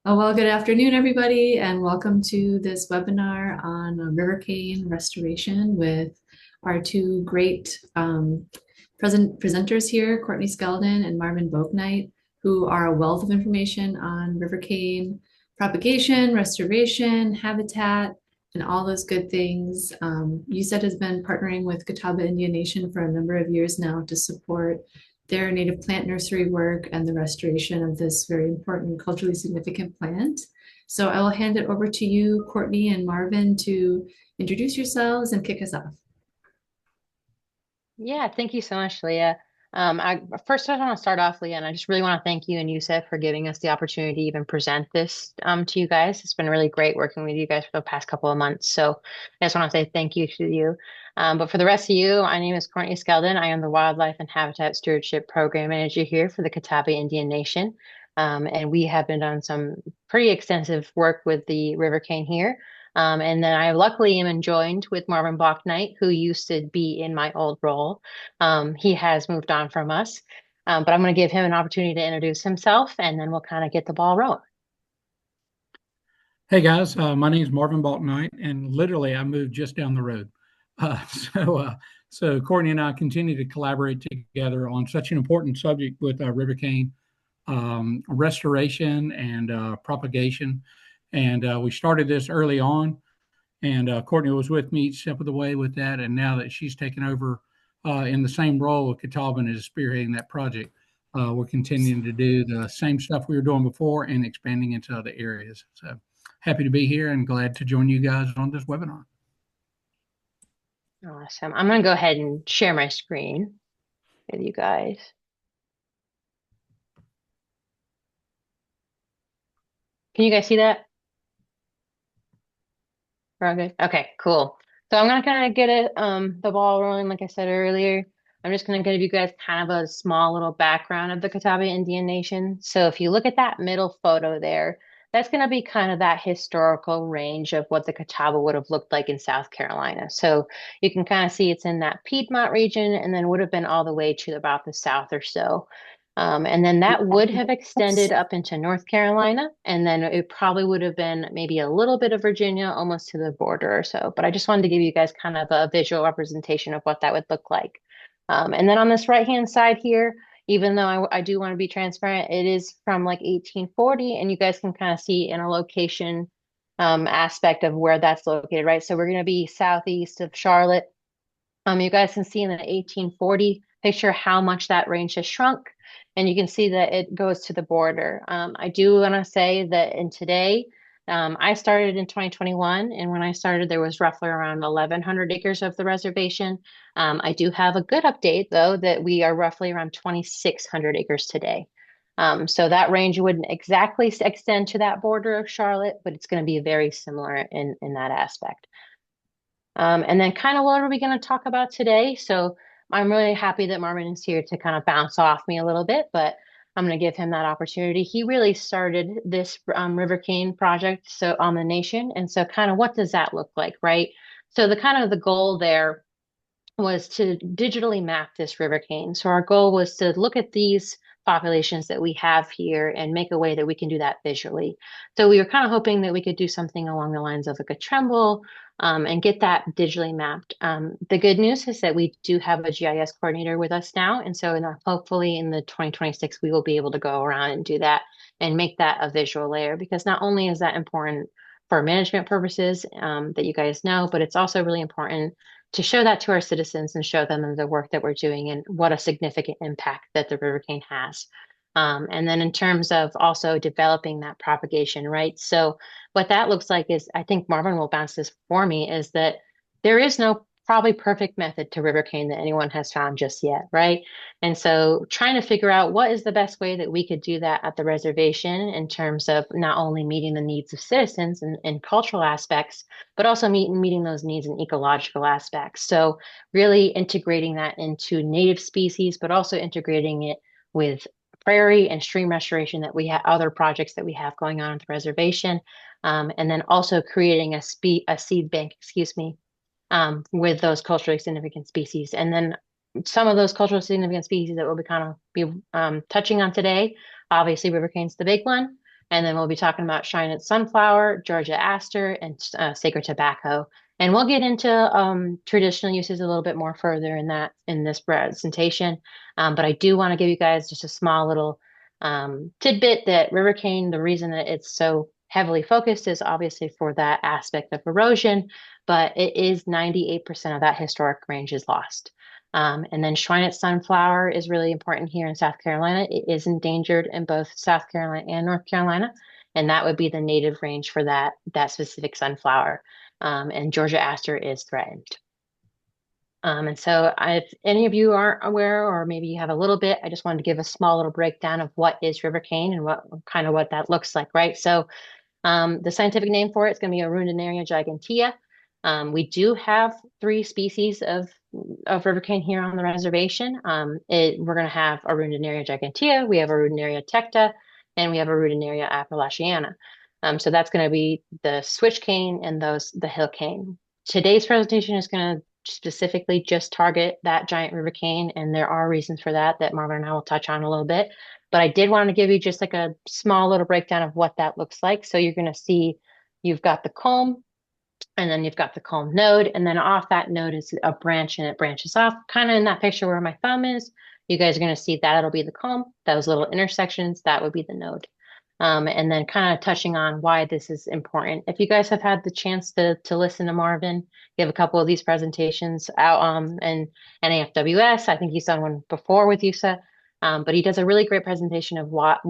Oh, well, good afternoon, everybody, and welcome to this webinar on Rivercane restoration with our two great presenters here, Courtney Skeldon and Marvin Boaknight, who are a wealth of information on Rivercane propagation, restoration, habitat, and all those good things. USED has been partnering with Catawba Indian Nation for a number of years now to support their native plant nursery work and the restoration of this very important culturally significant plant. So I will hand it over to you, Courtney and Marvin, to introduce yourselves and kick us off. Yeah, thank you so much, Leah. I want to start off, Leah, and I just really want to thank you and Yusef for giving us the opportunity to even present this to you guys. It's been really great working with you guys for the past couple of months. So I just want to say thank you to you. But for the rest of you, my name is Courtney Skeldon. I am the Wildlife and Habitat Stewardship Program Manager here for the Catawba Indian Nation. And we have been doing some pretty extensive work with the River Cane here. And then I luckily am joined with Marvin Blocknight, who used to be in my old role. He has moved on from us, but I'm going to give him an opportunity to introduce himself, and then we'll kind of get the ball rolling. Hey guys, my name is Marvin Balknight, and literally I moved just down the road. Uh, so, uh, so Courtney and I continue to collaborate together on such an important subject with Rivercane restoration and propagation. And we started this early on, and Courtney was with me each step of the way with that. And now that she's taken over in the same role with Catawba and is spearheading that project, we're continuing to do the same stuff we were doing before and expanding into other areas. So happy to be here and glad to join you guys on this webinar. Awesome. I'm going to go ahead and share my screen with you guys. Can you guys see that? We're all good. Okay, cool. So I'm gonna kind of get the ball rolling, like I said earlier. I'm just gonna give you guys kind of a small little background of the Catawba Indian Nation. So if you look at that middle photo there, that's gonna be kind of that historical range of what the Catawba would have looked like in South Carolina. So you can kind of see it's in that Piedmont region and then would have been all the way to about the south or so. And then that would have extended up into North Carolina, and then it probably would have been maybe a little bit of Virginia, almost to the border or so. But I just wanted to give you guys kind of a visual representation of what that would look like. And then on this right-hand side here, even though I do want to be transparent, it is from like 1840, and you guys can kind of see in a location aspect of where that's located, right? So we're going to be southeast of Charlotte. You guys can see in the 1840 picture how much that range has shrunk, and you can see that it goes to the border. I do want to say that in today, I started in 2021, and when I started, there was roughly around 1,100 acres of the reservation. I do have a good update, though, that we are roughly around 2,600 acres today. So that range wouldn't exactly extend to that border of Charlotte, but it's going to be very similar in that aspect. And then kind of what are we going to talk about today? So I'm really happy that Marvin is here to kind of bounce off me a little bit, but I'm going to give him that opportunity. He really started this Rivercane project so on the nation. And so kind of what does that look like, right? So the kind of the goal there was to digitally map this river cane. So our goal was to look at these populations that we have here and make a way that we can do that visually. So we were kind of hoping that we could do something along the lines of like a Tremble and get that digitally mapped. The good news is that we do have a GIS coordinator with us now. And so hopefully in the 2026, we will be able to go around and do that and make that a visual layer, because not only is that important for management purposes that you guys know, but it's also really important to show that to our citizens and show them the work that we're doing and what a significant impact that the Rivercane has. And then in terms of also developing that propagation, right? So what that looks like is, I think Marvin will bounce this for me, is that there is no probably perfect method to Rivercane that anyone has found just yet, right? And so trying to figure out what is the best way that we could do that at the reservation in terms of not only meeting the needs of citizens and cultural aspects, but also meeting those needs in ecological aspects. So really integrating that into native species, but also integrating it with prairie and stream restoration that we have, other projects that we have going on at the reservation, and then also creating a seed bank, excuse me, with those culturally significant species. And then some of those culturally significant species that we'll be touching on today, obviously Rivercane's the big one. And then we'll be talking about Shine Sunflower, Georgia Aster, and Sacred Tobacco. And we'll get into traditional uses a little bit more further in this presentation. But I do want to give you guys just a small little tidbit that Rivercane, the reason that it's so heavily focused is obviously for that aspect of erosion, but it is 98% of that historic range is lost. And then Shrinette Sunflower is really important here in South Carolina. It is endangered in both South Carolina and North Carolina, and that would be the native range for that specific sunflower. And Georgia Aster is threatened. And so if any of you aren't aware, or maybe you have a little bit, I just wanted to give a small little breakdown of what is Rivercane and what that looks like, right? So the scientific name for it is going to be Arundinaria gigantea. We do have 3 species of Rivercane here on the reservation. We're going to have Arundinaria gigantea, we have Arundinaria tecta, and we have Arundinaria appalachiana. So that's going to be the switch cane and the hill cane. Today's presentation is going to specifically just target that giant river cane, and there are reasons for that Marvin and I will touch on a little bit. But I did want to give you just like a small little breakdown of what that looks like. So you're going to see you've got the culm, and then you've got the culm node, and then off that node is a branch, and it branches off kind of in that picture where my thumb is. You guys are going to see that it'll be the culm. Those little intersections, that would be the node. And then kind of touching on why this is important. If you guys have had the chance to listen to Marvin give a couple of these presentations out and NAFWS, I think he's done one before with USA, but he does a really great presentation of what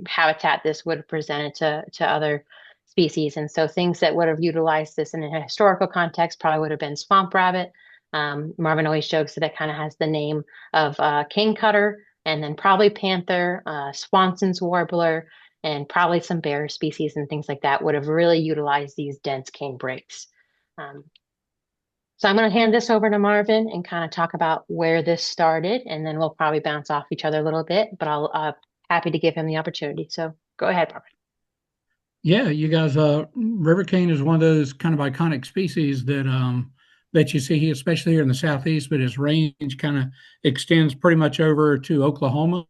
habitat this would have presented to other species. And so things that would have utilized this in a historical context probably would have been swamp rabbit. Marvin always jokes that it kind of has the name of cane cutter, and then probably panther, Swanson's warbler, and probably some bear species and things like that would have really utilized these dense cane breaks. So I'm going to hand this over to Marvin and kind of talk about where this started, and then we'll probably bounce off each other a little bit, but I'll happy to give him the opportunity. So go ahead, Marvin. Yeah, you guys, river cane is one of those kind of iconic species that you see here, especially here in the southeast, but its range kind of extends pretty much over to Oklahoma,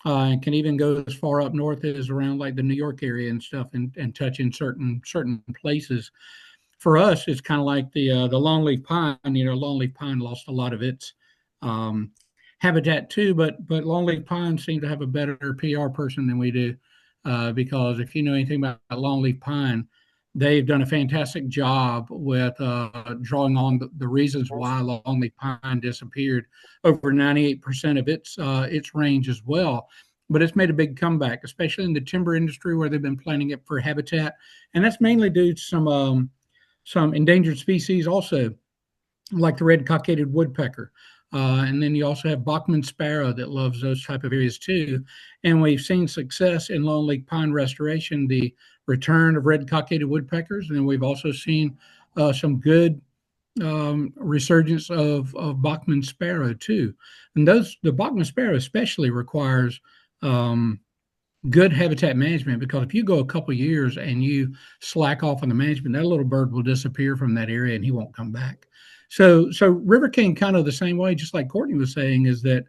and can even go as far up north as around like the New York area and stuff, and touch in certain places. For us, it's kind of like the longleaf pine. Longleaf pine lost a lot of its habitat too, but longleaf pine seem to have a better PR person than we do, because if you know anything about longleaf pine, they've done a fantastic job with drawing on the reasons why longleaf pine disappeared. Over 98% of its range as well. But it's made a big comeback, especially in the timber industry where they've been planting it for habitat, and that's mainly due to some endangered species also, like the red cockaded woodpecker. And then you also have Bachman sparrow that loves those type of areas too. And we've seen success in longleaf pine restoration, the return of red cockaded woodpeckers. And we've also seen some good resurgence of Bachman sparrow too. And the Bachman sparrow especially requires good habitat management, because if you go a couple of years and you slack off on the management, that little bird will disappear from that area and he won't come back. So Rivercane kind of the same way, just like Courtney was saying, is that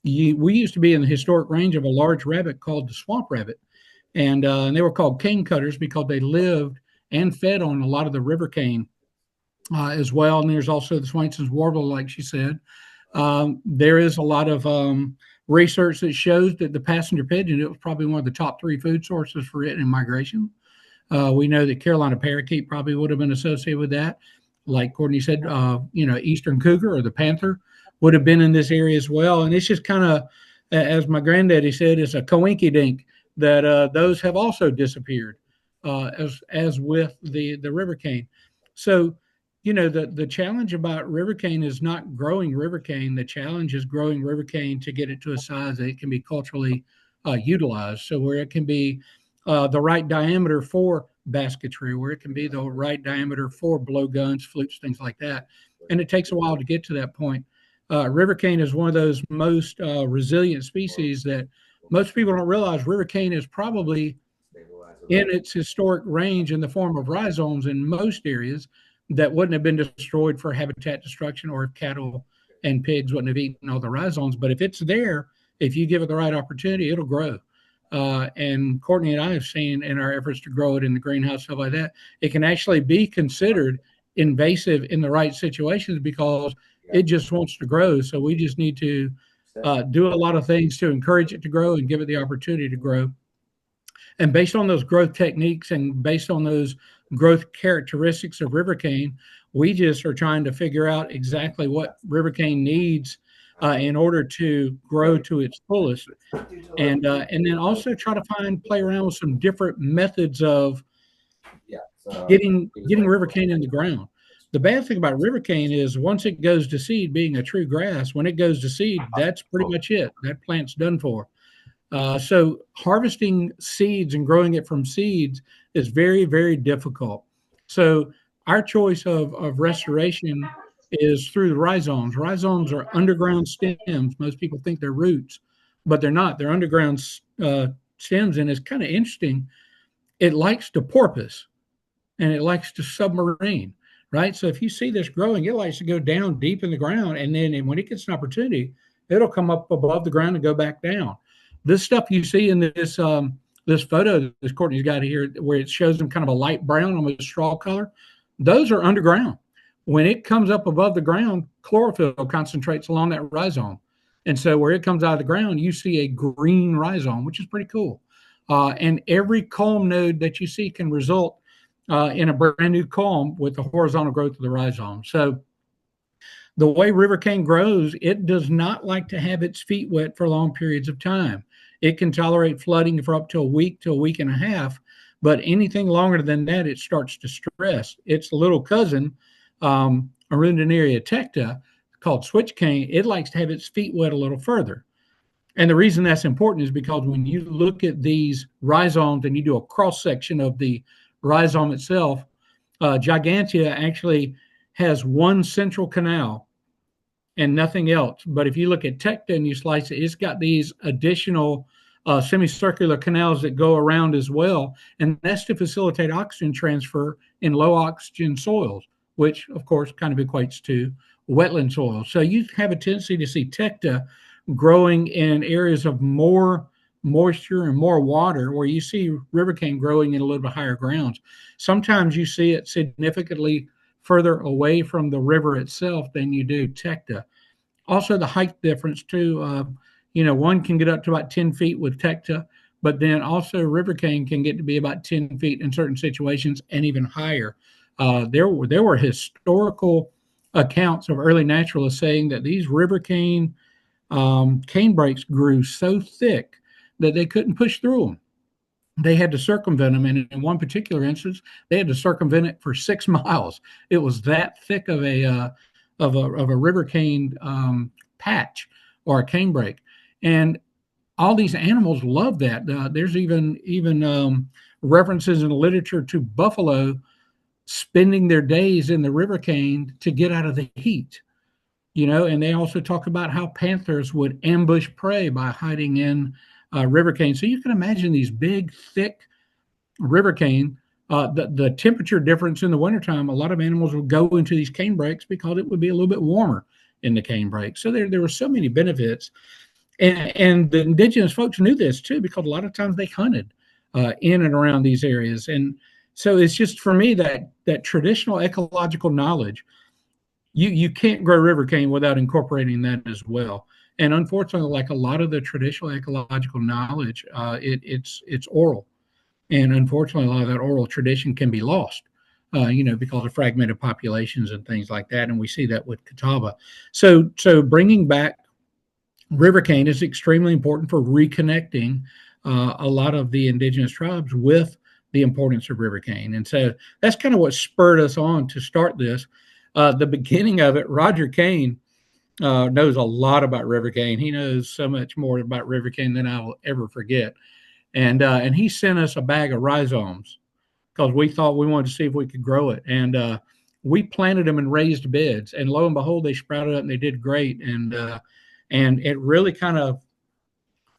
we used to be in the historic range of a large rabbit called the swamp rabbit, and they were called cane cutters because they lived and fed on a lot of the river cane as well. And there's also the Swanson's warbler, like she said. There is a lot of research that shows that the passenger pigeon, it was probably one of the top 3 food sources for it in migration. We know that Carolina parakeet probably would have been associated with that. Like Courtney said, eastern cougar or the panther would have been in this area as well. And it's just kind of, as my granddaddy said, it's a coinky-dink that those have also disappeared, as with the river cane. So, the challenge about river cane is not growing river cane. The challenge is growing river cane to get it to a size that it can be culturally utilized. So where it can be the right diameter for basketry, where it can be the right diameter for blowguns, flutes, things like that. And it takes a while to get to that point. River cane is one of those most resilient species that most people don't realize. River cane is probably in its historic range in the form of rhizomes in most areas that wouldn't have been destroyed for habitat destruction, or if cattle and pigs wouldn't have eaten all the rhizomes. But if it's there, if you give it the right opportunity, it'll grow. and Courtney and I have seen in our efforts to grow it in the greenhouse, stuff like that, it can actually be considered invasive in the right situations because it just wants to grow. So we just need to do a lot of things to encourage it to grow and give it the opportunity to grow. And based on those growth techniques and based on those growth characteristics of Rivercane, we just are trying to figure out exactly what Rivercane needs in order to grow to its fullest. And then also try to play around with some different methods of getting Rivercane in the ground. The bad thing about Rivercane is once it goes to seed, being a true grass, when it goes to seed, that's pretty much it. That plant's done for. So harvesting seeds and growing it from seeds is very, very difficult. So our choice of restoration is through the rhizomes. Rhizomes are underground stems. Most people think they're roots, but they're not. They're underground stems, and it's kind of interesting. It likes to porpoise, and it likes to submarine, right? So if you see this growing, it likes to go down deep in the ground, and then when it gets an opportunity, it'll come up above the ground and go back down. This stuff you see in this this photo that Courtney's got here, where it shows them kind of a light brown, almost straw color, those are underground. When it comes up above the ground, chlorophyll concentrates along that rhizome. And so where it comes out of the ground, you see a green rhizome, which is pretty cool. And every culm node that you see can result in a brand new culm with the horizontal growth of the rhizome. So the way Rivercane grows, it does not like to have its feet wet for long periods of time. It can tolerate flooding for up to a week and a half, but anything longer than that, it starts to stress. Its little cousin, Arundinaria tecta, called switch cane, it likes to have its feet wet a little further. And the reason that's important is because when you look at these rhizomes and you do a cross section of the rhizome itself, Gigantea actually has one central canal and nothing else. But if you look at tecta and you slice it, it's got these additional semicircular canals that go around as well. And that's to facilitate oxygen transfer in low oxygen soils, which of course kind of equates to wetland soils. So you have a tendency to see tecta growing in areas of more moisture and more water, where you see Rivercane growing in a little bit higher grounds. Sometimes you see it significantly further away from the river itself than you do tecta. Also, the height difference too. One can get up to about 10 feet with tecta, but then also Rivercane can get to be about 10 feet in certain situations and even higher. There were historical accounts of early naturalists saying that these Rivercane cane brakes grew so thick that they couldn't push through them. They had to circumvent them, and in one particular instance, they had to circumvent it for 6 miles. It was that thick of a Rivercane patch or a cane brake, and all these animals love that. There's even references in the literature to buffalo spending their days in the Rivercane to get out of the heat. And they also talk about how panthers would ambush prey by hiding in Rivercane. So you can imagine these big, thick Rivercane. The temperature difference in the wintertime, a lot of animals would go into these cane brakes because it would be a little bit warmer in the cane brake. So there were so many benefits. And the indigenous folks knew this too, because a lot of times they hunted in and around these areas. And so it's just, for me, that traditional ecological knowledge, you can't grow Rivercane without incorporating that as well. And unfortunately, like a lot of the traditional ecological knowledge, it's oral. And unfortunately, a lot of that oral tradition can be lost, because of fragmented populations and things like that. And we see that with Catawba. So bringing back Rivercane is extremely important for reconnecting a lot of the indigenous tribes with the importance of Rivercane. And so that's kind of what spurred us on to start this. The beginning of it, Roger Kane knows a lot about Rivercane. He knows so much more about Rivercane than I will ever forget. And he sent us a bag of rhizomes because we thought we wanted to see if we could grow it. And we planted them in raised beds, and lo and behold, they sprouted up and they did great. And it really kind of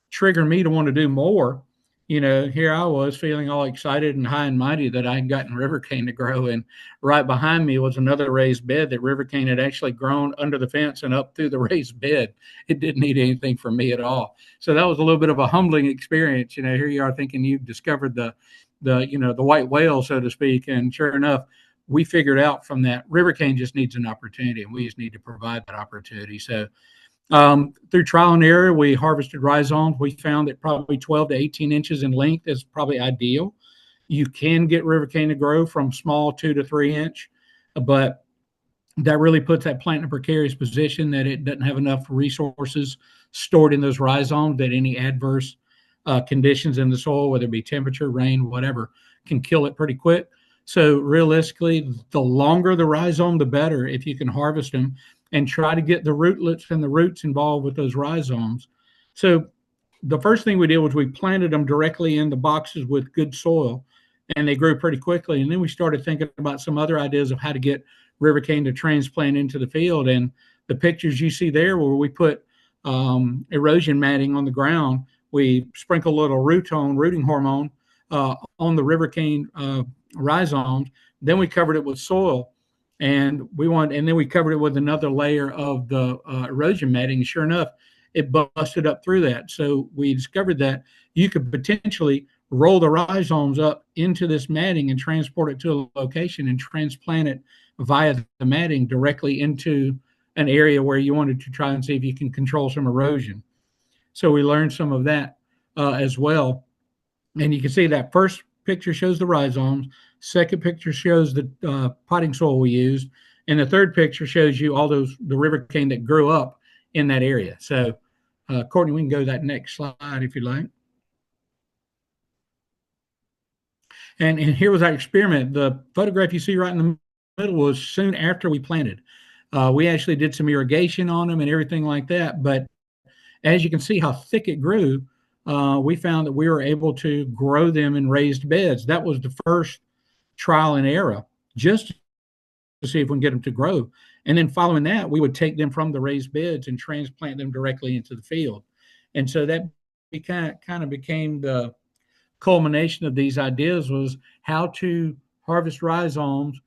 triggered me to want to do more. here I was feeling all excited and high and mighty that I had gotten Rivercane to grow. And right behind me was another raised bed that Rivercane had actually grown under the fence and up through the raised bed. It didn't need anything from me at all. So that was a little bit of a humbling experience. Here you are thinking you've discovered the white whale, so to speak. And sure enough, we figured out from that Rivercane just needs an opportunity, and we just need to provide that opportunity. So through trial and error, we harvested rhizomes. We found that probably 12 to 18 inches in length is probably ideal. You can get Rivercane to grow from small 2 to 3 inch, but that really puts that plant in a precarious position that it doesn't have enough resources stored in those rhizomes that any adverse conditions in the soil, whether it be temperature, rain, whatever, can kill it pretty quick. So realistically, the longer the rhizome, the better if you can harvest them and try to get the rootlets and the roots involved with those rhizomes. So the first thing we did was we planted them directly in the boxes with good soil, and they grew pretty quickly. And then we started thinking about some other ideas of how to get Rivercane to transplant into the field. And the pictures you see there where we put erosion matting on the ground, we sprinkle a little rooting hormone on the Rivercane rhizomes. Then we covered it with soil, and then we covered it with another layer of the erosion matting. And sure enough, it busted up through that. So we discovered that you could potentially roll the rhizomes up into this matting and transport it to a location and transplant it via the matting directly into an area where you wanted to try and see if you can control some erosion. So we learned some of that as well. And you can see that first picture shows the rhizomes. Second picture shows the potting soil we used. And the third picture shows you the Rivercane that grew up in that area. So, Courtney, we can go to that next slide if you like. And here was our experiment. The photograph you see right in the middle was soon after we planted. We actually did some irrigation on them and everything like that. But as you can see how thick it grew, we found that we were able to grow them in raised beds. That was the first trial and error, just to see if we can get them to grow. And then following that, we would take them from the raised beds and transplant them directly into the field. And so that kind of became the culmination of these ideas, was how to harvest rhizomes,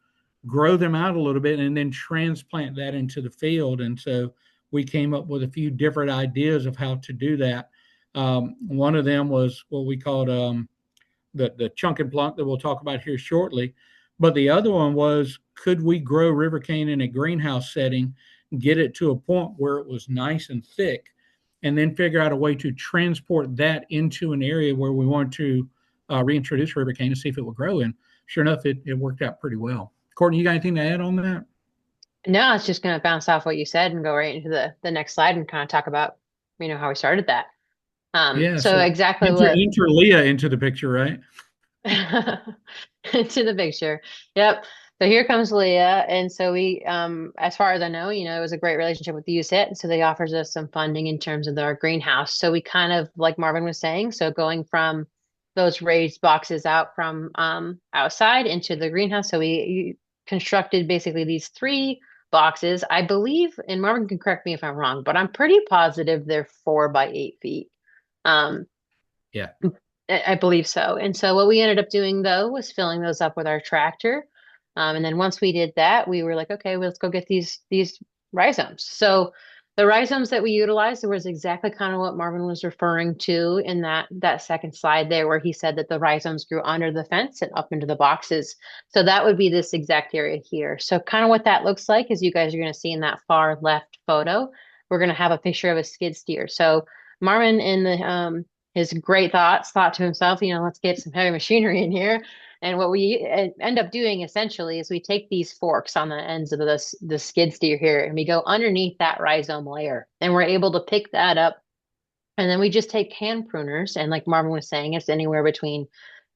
grow them out a little bit, and then transplant that into the field. And so we came up with a few different ideas of how to do that. One of them was what we called the chunk and plunk that we'll talk about here shortly. But the other one was, could we grow Rivercane in a greenhouse setting, get it to a point where it was nice and thick, and then figure out a way to transport that into an area where we want to reintroduce Rivercane to see if it would grow. And sure enough, it worked out pretty well. Courtney, you got anything to add on that? No, I was just going to bounce off what you said and go right into the next slide and kind of talk about, how we started that. Yeah. So exactly enter Leah into the picture, right? into the picture. Yep. So here comes Leah. And so we, as far as I know, it was a great relationship with the USIT. And so they offers us some funding in terms of our greenhouse. So we kind of, like Marvin was saying, so going from those raised boxes out from outside into the greenhouse. So we constructed basically these 3 boxes. I believe, and Marvin can correct me if I'm wrong, but I'm pretty positive they're 4 by 8 feet. Yeah. I believe so. And so what we ended up doing though was filling those up with our tractor. And then once we did that, we were like, okay, well, let's go get these rhizomes. So the rhizomes that we utilized was exactly kind of what Marvin was referring to in that second slide there, where he said that the rhizomes grew under the fence and up into the boxes. So that would be this exact area here. So kind of what that looks like is you guys are going to see in that far left photo, we're going to have a picture of a skid steer. So Marvin in the his great thought to himself, let's get some heavy machinery in here. And what we end up doing essentially is we take these forks on the ends of the skid steer here and we go underneath that rhizome layer and we're able to pick that up. And then we just take hand pruners. And like Marvin was saying, it's anywhere between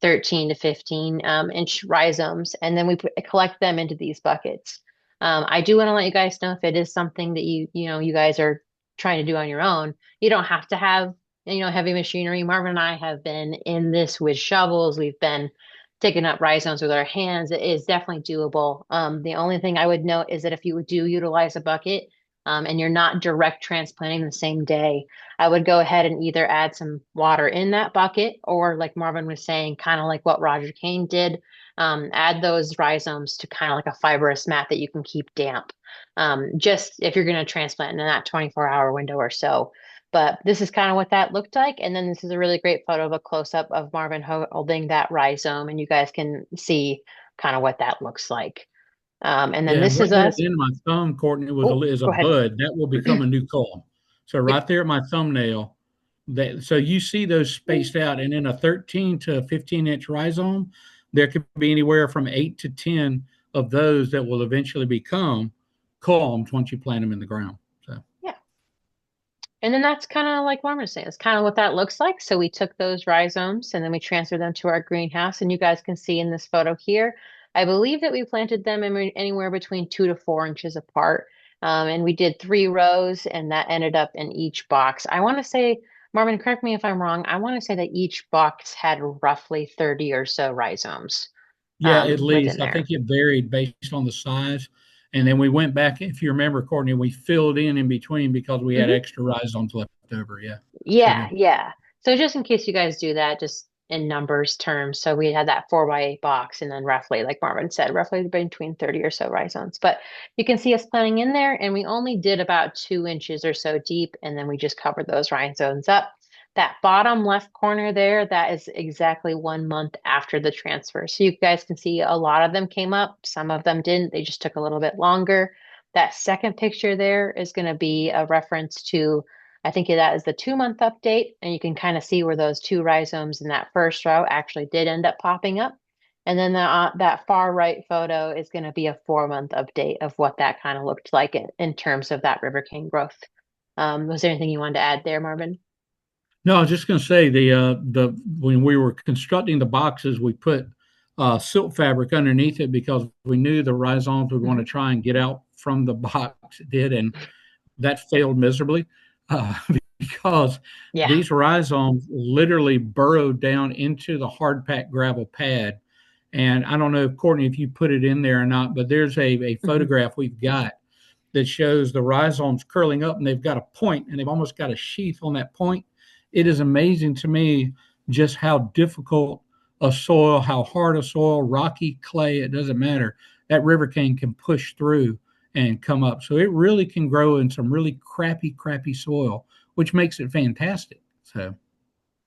13 to 15 inch rhizomes. And then we collect them into these buckets. I do want to let you guys know if it is something that you guys are trying to do on your own, you don't have to have heavy machinery. Marvin and I have been in this with shovels. We've been taking up rhizomes with our hands. It is definitely doable. The only thing I would note is that if you do utilize a bucket, and you're not direct transplanting the same day, I would go ahead and either add some water in that bucket, or like Marvin was saying, kind of like what Roger Kane did, add those rhizomes to kind of like a fibrous mat that you can keep damp. Just if you're going to transplant in that 24-hour window or so. But this is kind of what that looked like. And then this is a really great photo of a close-up of Marvin holding that rhizome, and you guys can see kind of what that looks like. And then Yeah, this right is there at us. the end of my thumb, Courtney, Oh, is a go ahead. bud that will become a new culm. So Yep. right there at my thumbnail, so you see those spaced out, and in a 13 to 15-inch rhizome, there could be anywhere from 8 to 10 of those that will eventually become culms once you plant them in the ground. So Yeah. And then that's kind of like Marvin was saying, it's kind of what that looks like. So we took those rhizomes and then we transferred them to our greenhouse. And you guys can see in this photo here, I believe that we planted them anywhere between 2 to 4 inches apart. And we did 3 rows, and that ended up in each box. I want to say, Marvin, correct me if I'm wrong, I want to say that each box had roughly 30 or so rhizomes yeah, at within least I think there. it varied based on the size. And then we went back, if you remember, Courtney, we filled in between because we had Mhm. extra rhizomes left over. Yeah, sure Yeah, did. yeah. So just in case you guys do that, just in numbers terms. So we had that 4x8 box, and then roughly, like Marvin said, roughly between 30 or so rhizomes. But you can see us planting in there, and we only did about 2 inches or so deep, and then we just covered those rhizomes up. That bottom left corner there, that is exactly 1 month after the transfer. So you guys can see a lot of them came up, some of them didn't. They just took a little bit longer. That second picture there is going to be a reference to, I think that is the 2 month update, and you can kind of see where those two rhizomes in that first row actually did end up popping up. And then that far right photo is going to be a 4 month update of what that kind of looked like in terms of that Rivercane growth. Was there anything you wanted to add there, Marvin? No, I was just going to say the when we were constructing the boxes, we put silk fabric underneath it because we knew the rhizomes would want to Mhm. try and get out from the box. It did, and that failed miserably uh, because Yeah. these rhizomes literally burrowed down into the hard packed gravel pad. And I don't know, Courtney, if you put it in there or not, but there's a Mhm. photograph we've got that shows the rhizomes curling up, and they've got a point, and they've almost got a sheath on that point. It is amazing to me just how difficult a soil, how hard a soil, rocky, clay, it doesn't matter. That river cane can push through and come up. So it really can grow in some really crappy soil, which makes it fantastic. So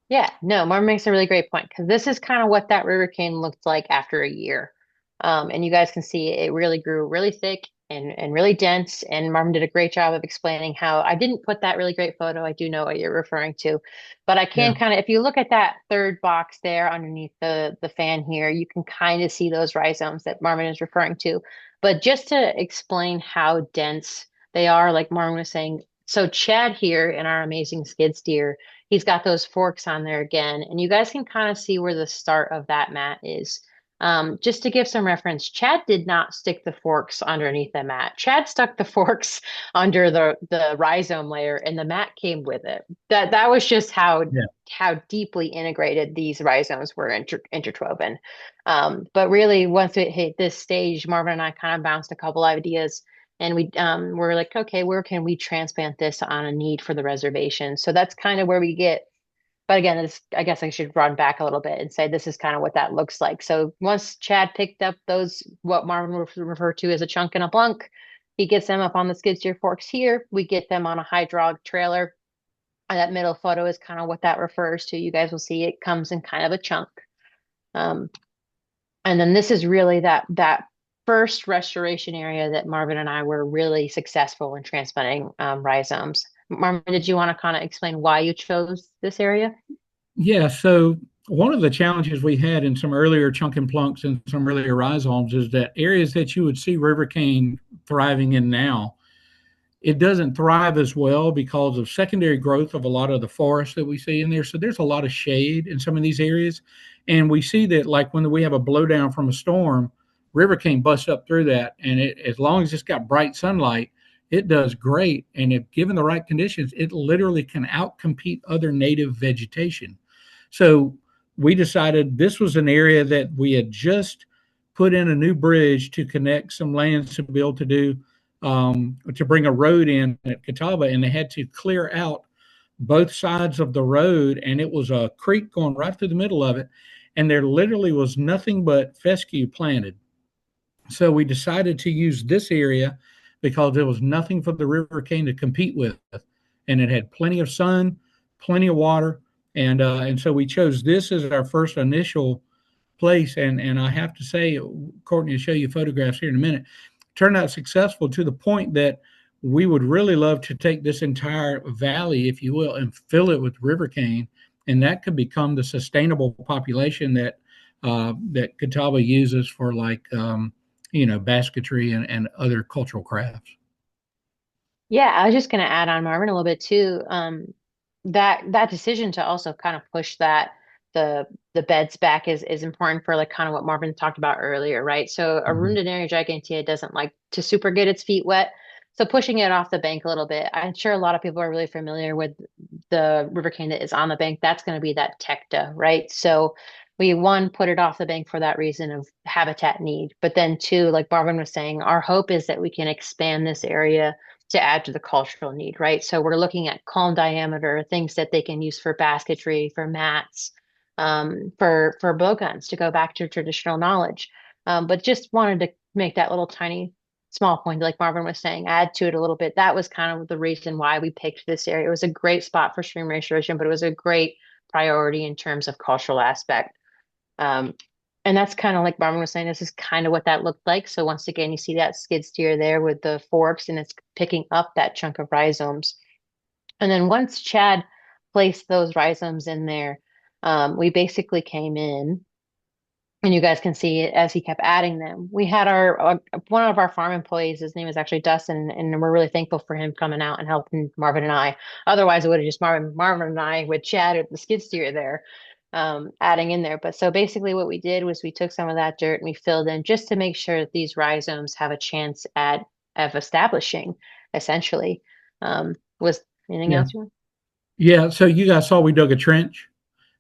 Yeah, no, Marvin makes a really great point, because this is kind of what that river cane looked like after a year. And you guys can see it really grew really thick and really dense. And Marvin did a great job of explaining how I didn't put that really great photo. I do know what you're referring to, but I can yeah, kind of, if you look at that third box there underneath the fan here, you can kind of see those rhizomes that Marvin is referring to. But just to explain how dense they are, like Marvin was saying, so Chad here in our amazing skid steer, he's got those forks on there again, and you guys can kind of see where the start of that mat is. Just to give some reference, Chad did not stick the forks underneath the mat. Chad stuck the forks under the rhizome layer, and the mat came with it. That was just yeah. how deeply integrated these rhizomes were interwoven. But really, once it hit this stage, Marvin and I kind of bounced a couple ideas, and we were like, okay, where can we transplant this on a need for the reservation? So that's kind of where we get. But again, I guess I should run back a little bit and say this is kind of what that looks like. So once Chad picked up those, what Marvin would refer to as a chunk and a blunk, he gets them up on the skid steer forks here. We get them on a hydraulic trailer. And that middle photo is kind of what that refers to. You guys will see it comes in kind of a chunk. Um, and then this is really that first restoration area that Marvin and I were really successful in transplanting rhizomes. Marvin, did you want to kind of explain why you chose this area? Yeah, so one of the challenges we had in some earlier chunk and plunks and some earlier rhizomes is that areas that you would see river cane thriving in now, it doesn't thrive as well because of secondary growth of a lot of the forest that we see in there. So there's a lot of shade in some of these areas. And we see that like when we have a blowdown from a storm, river cane busts up through that. And as long as it's got bright sunlight, it does great. And if given the right conditions, it literally can outcompete other native vegetation. So we decided this was an area that we had just put in a new bridge to connect some lands to be able to do to bring a road in at Catawba, and they had to clear out both sides of the road, and it was a creek going right through the middle of it, and there literally was nothing but fescue planted. So we decided to use this area because there was nothing for the Rivercane to compete with, and it had plenty of sun, plenty of water, and so we chose this as our first initial place. And I have to say, Courtney will show you photographs here in a minute. Turned out successful to the point that we would really love to take this entire valley, if you will, and fill it with rivercane, and that could become the sustainable population that that Catawba uses for, like, basketry and other cultural crafts. Yeah, I was just going to add on Marvin a little bit too. That decision to also kind of push that the beds back is important for like kind of what Marvin talked about earlier, right? So Mhm. Arundinaria gigantea doesn't like to super get its feet wet. So pushing it off the bank a little bit. I'm sure a lot of people are really familiar with the river cane that is on the bank. That's going to be that tecta, right? So we one put it off the bank for that reason of habitat need, but then two, like Marvin was saying, our hope is that we can expand this area to add to the cultural need, right? So we're looking at calm diameter, things that they can use for basketry, for mats, for bowguns, to go back to traditional knowledge. But just wanted to make that little tiny small point, like Marvin was saying, add to it a little bit. That was kind of the reason why we picked this area. It was a great spot for stream restoration, but it was a great priority in terms of cultural aspect. Um, and that's kind of like Marvin was saying, this is kind of what that looked like. So once again, you see that skid steer there with the forks, and it's picking up that chunk of rhizomes. And then once Chad placed those rhizomes in there, we basically came in, and you guys can see it as he kept adding them. We had our one of our farm employees, his name is actually Dustin, and we're really thankful for him coming out and helping Marvin and I. Otherwise, it would have just Marvin and I with Chad at the skid steer there, adding in there. But so basically, what we did was we took some of that dirt and we filled in just to make sure that these rhizomes have a chance at of establishing, essentially. Was anything Yeah. else you want? Yeah. So you guys saw we dug a trench.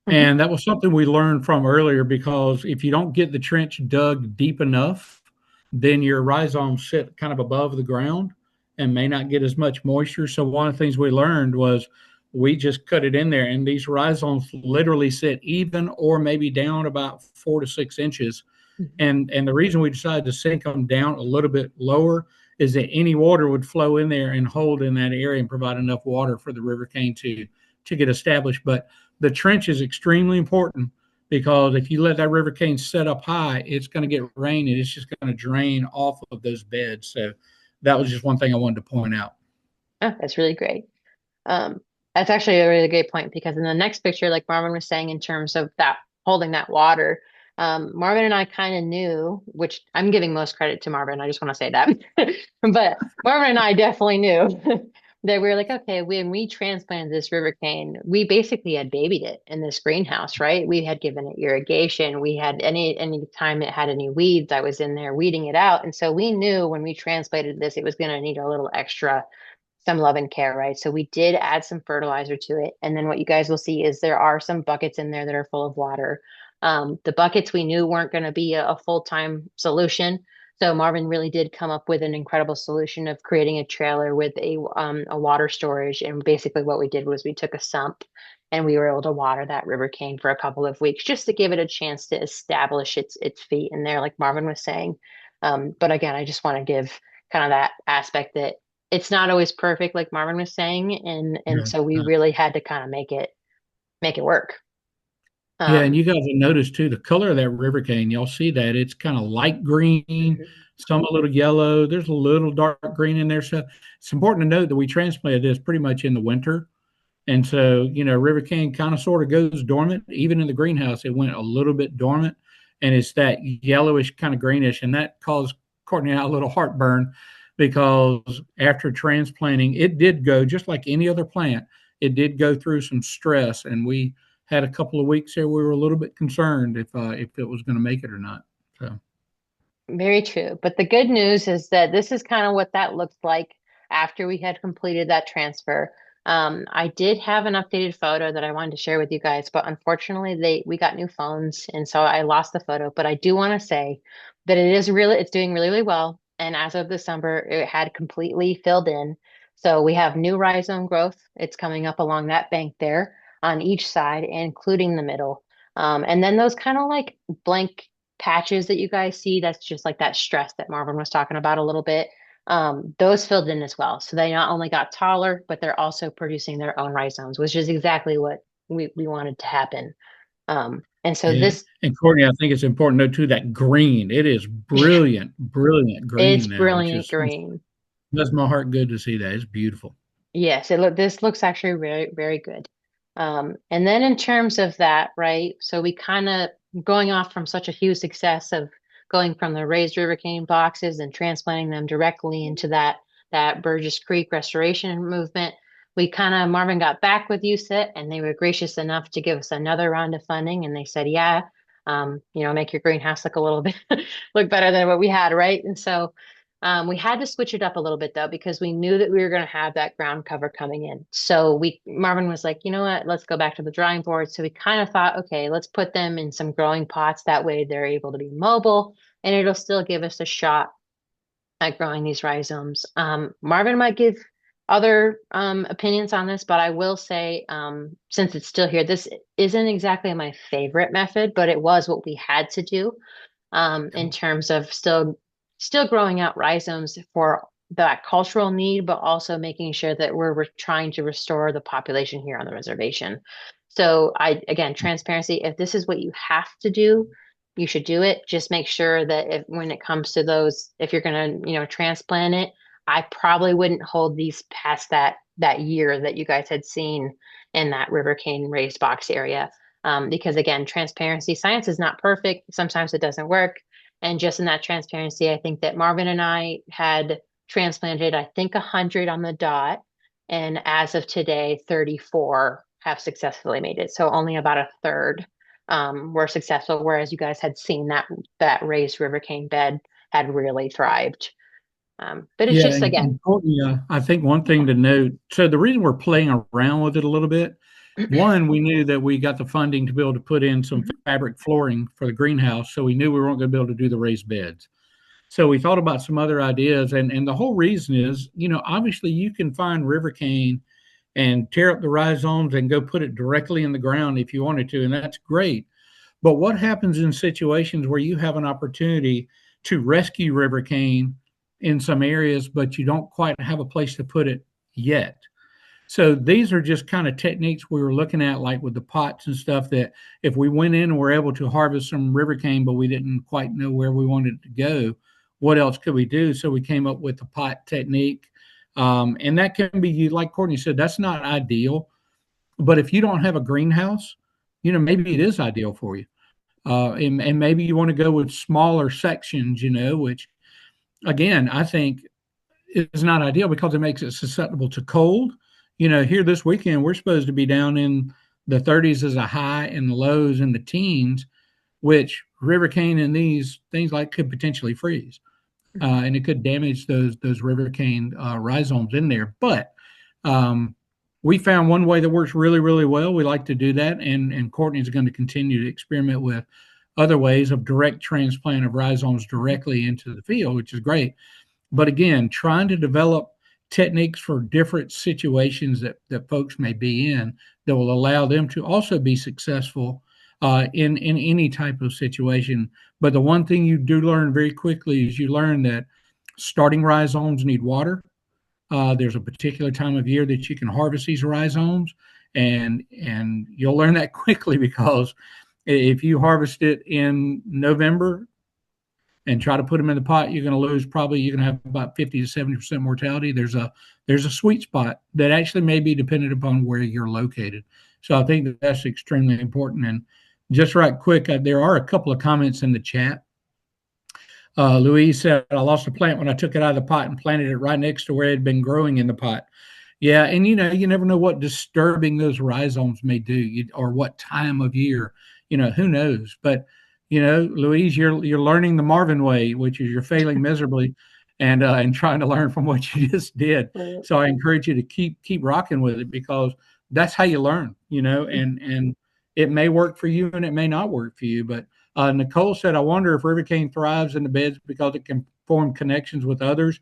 Mhm. And that was something we learned from earlier, because if you don't get the trench dug deep enough, then your rhizomes sit kind of above the ground and may not get as much moisture. So one of the things we learned was we just cut it in there, and these rhizomes literally sit even or maybe down about 4 to 6 inches. Mhm. And the reason we decided to sink them down a little bit lower is that any water would flow in there and hold in that area and provide enough water for the river cane to get established. But the trench is extremely important, because if you let that river cane set up high, it's going to get rain and it's just going to drain off of those beds. So that was just one thing I wanted to point out. Oh, that's really great. Um, that's actually a really great point, because in the next picture, like Marvin was saying, in terms of that holding that water, Marvin and I kind of knew, which I'm giving most credit to Marvin. I just want to say that. But Marvin and I definitely knew that we were like, okay, when we transplanted this river cane, we basically had babied it in this greenhouse, right? We had given it irrigation. We had any time it had any weeds, I was in there weeding it out. And so we knew when we transplanted this, it was going to need a little extra some love and care, right? So we did add some fertilizer to it. And then what you guys will see is there are some buckets in there that are full of water. The buckets we knew weren't going to be a full-time solution. So Marvin really did come up with an incredible solution of creating a trailer with a water storage. And basically what we did was we took a sump and we were able to water that river cane for a couple of weeks just to give it a chance to establish its feet in there, like Marvin was saying. But again, I just want to give kind of that aspect that it's not always perfect, like Marvin was saying, and Yeah. so we really had to kind of make it work. Yeah, and Um, you guys will notice too the color of that river cane. Y'all see that it's kind of light green, mhm. some a little yellow. There's a little dark green in there. So it's important to note that we transplanted this pretty much in the winter. And so, river cane kind of sort of goes dormant. Even in the greenhouse, it went a little bit dormant, and it's that yellowish kind of greenish. And that caused Courtney and I a little heartburn, because after transplanting, it did go just like any other plant. It did go through some stress, and we had a couple of weeks there we were a little bit concerned if it was going to make it or not. So Very true. But the good news is that this is kind of what that looked like after we had completed that transfer. I did have an updated photo that I wanted to share with you guys, but unfortunately we got new phones, and so I lost the photo. But I do want to say that it's doing really, really well. and as of December, it had completely filled in. So we have new rhizome growth. It's coming up along that bank there on each side, including the middle. And then those kind of like blank patches that you guys see, that's just like that stress that Marvin was talking about a little bit. Those filled in as well. So they not only got taller, but they're also producing their own rhizomes, which is exactly what we wanted to happen. And so Yeah. this, And Courtney, I think it's important to note too that green. It is brilliant, brilliant it's green now, which brilliant is green. does my heart good to see that. It's beautiful. Yes, this looks actually very, very good. And then in terms of that, right? So we kind of going off from such a huge success of going from the raised rivercane boxes and transplanting them directly into that Burgess Creek restoration movement. We kind of Marvin got back with USIT and they were gracious enough to give us another round of funding. And they said, yeah, make your greenhouse look a little bit look better than what we had, right? And so we had to switch it up a little bit though, because we knew that we were going to have that ground cover coming in. So Marvin was like, you know what, let's go back to the drawing board. So we kind of thought, okay, let's put them in some growing pots. That way they're able to be mobile and it'll still give us a shot at growing these rhizomes. Marvin might give other opinions on this, but I will say, since it's still here, this isn't exactly my favorite method, but it was what we had to do in terms of still growing out rhizomes for that cultural need, but also making sure that we're trying to restore the population here on the reservation. So again, transparency, if this is what you have to do, you should do it. Just make sure that when it comes to those, if you're going to, transplant it, I probably wouldn't hold these past that year that you guys had seen in that Rivercane raised box area. Because again, transparency, science is not perfect. Sometimes it doesn't work. And just in that transparency, I think that Marvin and I had transplanted, I think 100 on the dot. And as of today, 34 have successfully made it. So only about a third were successful, whereas you guys had seen that raised Rivercane bed had really thrived. But it's Yeah, just, again, and Courtney, I think one thing to note. So the reason we're playing around with it a little bit, one, we knew that we got the funding to be able to put in some fabric flooring for the greenhouse, so we knew we weren't going to be able to do the raised beds. So we thought about some other ideas, and the whole reason is, obviously you can find Rivercane and tear up the rhizomes and go put it directly in the ground if you wanted to, and that's great. But what happens in situations where you have an opportunity to rescue Rivercane in some areas, but you don't quite have a place to put it yet? So these are just kind of techniques we were looking at, like with the pots and stuff, that if we went in and were able to harvest some Rivercane, but we didn't quite know where we wanted it to go, what else could we do? So we came up with the pot technique. And that can be, like Courtney said, that's not ideal. But if you don't have a greenhouse, maybe it is ideal for you. And maybe you want to go with smaller sections, which again, I think is not ideal because it makes it susceptible to cold. Here this weekend, we're supposed to be down in the 30s as a high and the lows in the teens, which Rivercane and these things like could potentially freeze. And it could damage those Rivercane rhizomes in there. But we found one way that works really, really well. We like to do that, and Courtney's going to continue to experiment with other ways of direct transplant of rhizomes directly into the field, which is great. But again, trying to develop techniques for different situations that folks may be in that will allow them to also be successful in any type of situation. But the one thing you do learn very quickly is you learn that starting rhizomes need water. There's a particular time of year that you can harvest these rhizomes, and you'll learn that quickly, because if you harvest it in November and try to put them in the pot, you're going to have about 50 to 70% mortality. There's a sweet spot that actually may be dependent upon where you're located. So I think that's extremely important. And just right quick, there are a couple of comments in the chat. Louise said, I lost a plant when I took it out of the pot and planted it right next to where it had been growing in the pot. Yeah, and you never know what disturbing those rhizomes may do, or what time of year. Who knows? But Louise, you're learning the Marvin way, which is you're failing miserably, and trying to learn from what you just did. So I encourage you to keep rocking with it, because that's how you learn. And it may work for you and it may not work for you, but Nicole said, I wonder if Rivercane thrives in the beds because it can form connections with others,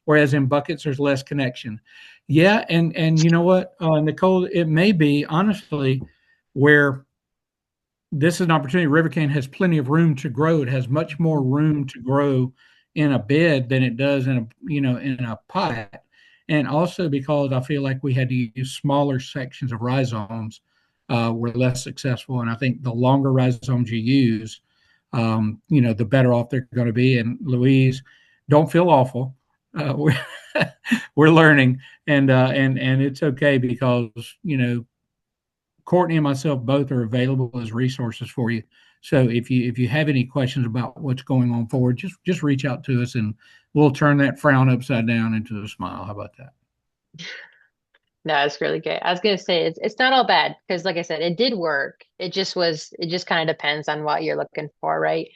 whereas in buckets there's less connection. Yeah, and you know what, Nicole, it may be honestly where this is an opportunity. Rivercane has plenty of room to grow. It has much more room to grow in a bed than it does in a in a pot. And also because I feel like we had to use smaller sections of rhizomes, were less successful. And I think the longer rhizomes you use, the better off they're going to be. And Louise, don't feel awful. We're we're learning, and it's okay because Courtney and myself both are available as resources for you. So if you have any questions about what's going on forward, just reach out to us and we'll turn that frown upside down into a smile. How about that? No, it's really good. I was gonna say it's not all bad because, like I said, it did work. It just kind of depends on what you're looking for, right?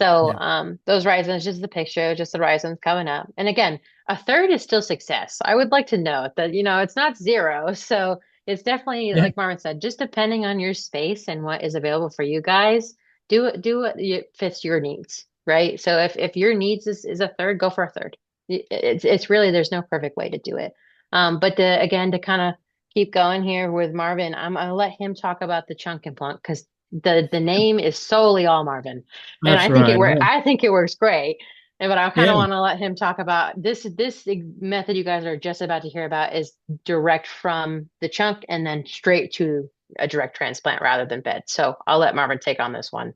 So, Yeah. those rhizomes, just the picture, just the rhizomes coming up. And again, a third is still success. I would like to note that, it's not zero. So it's definitely, Yeah. like Marvin said, just depending on your space and what is available for you guys, do what fits your needs, right? So if your needs is a third, go for a third. It's really, there's no perfect way to do it. But again, to kind of keep going here with Marvin, I'm gonna let him talk about the chunk and plunk because the name is solely all Marvin. And That's right. I think it works great. But I kind Yeah. of want to let him talk about this method you guys are just about to hear about is direct from the chunk and then straight to a direct transplant rather than bed. So I'll let Marvin take on this one.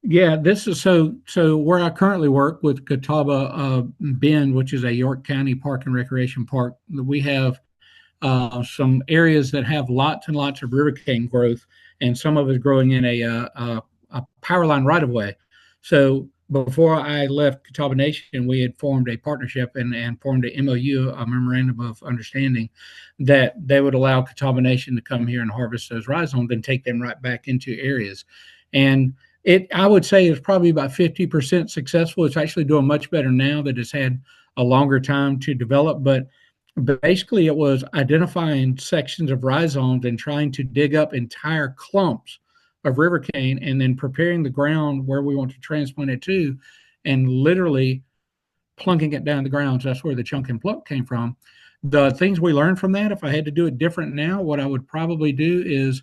Yeah, this is so where I currently work with Catawba Bend, which is a York County Park and Recreation Park. We have some areas that have lots and lots of rivercane growth, and some of it growing in a power line right of way. So before I left Catawba Nation, we had formed a partnership and formed a MOU, a memorandum of understanding, that they would allow Catawba Nation to come here and harvest those rhizomes and take them right back into areas. And I would say it's probably about 50% successful. It's actually doing much better now that it's had a longer time to develop, but basically it was identifying sections of rhizomes and trying to dig up entire clumps of rivercane and then preparing the ground where we want to transplant it to and literally plunking it down the ground. So that's where the chunk and plunk came from. The things we learned from that, if I had to do it different now, what I would probably do is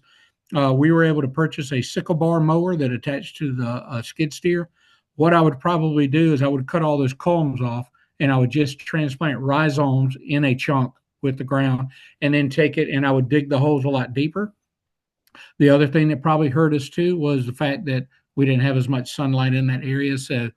we were able to purchase a sickle bar mower that attached to the skid steer. What I would probably do is I would cut all those culms off and I would just transplant rhizomes in a chunk with the ground and then take it and I would dig the holes a lot deeper. The other thing that probably hurt us too was the fact that we didn't have as much sunlight in that area. So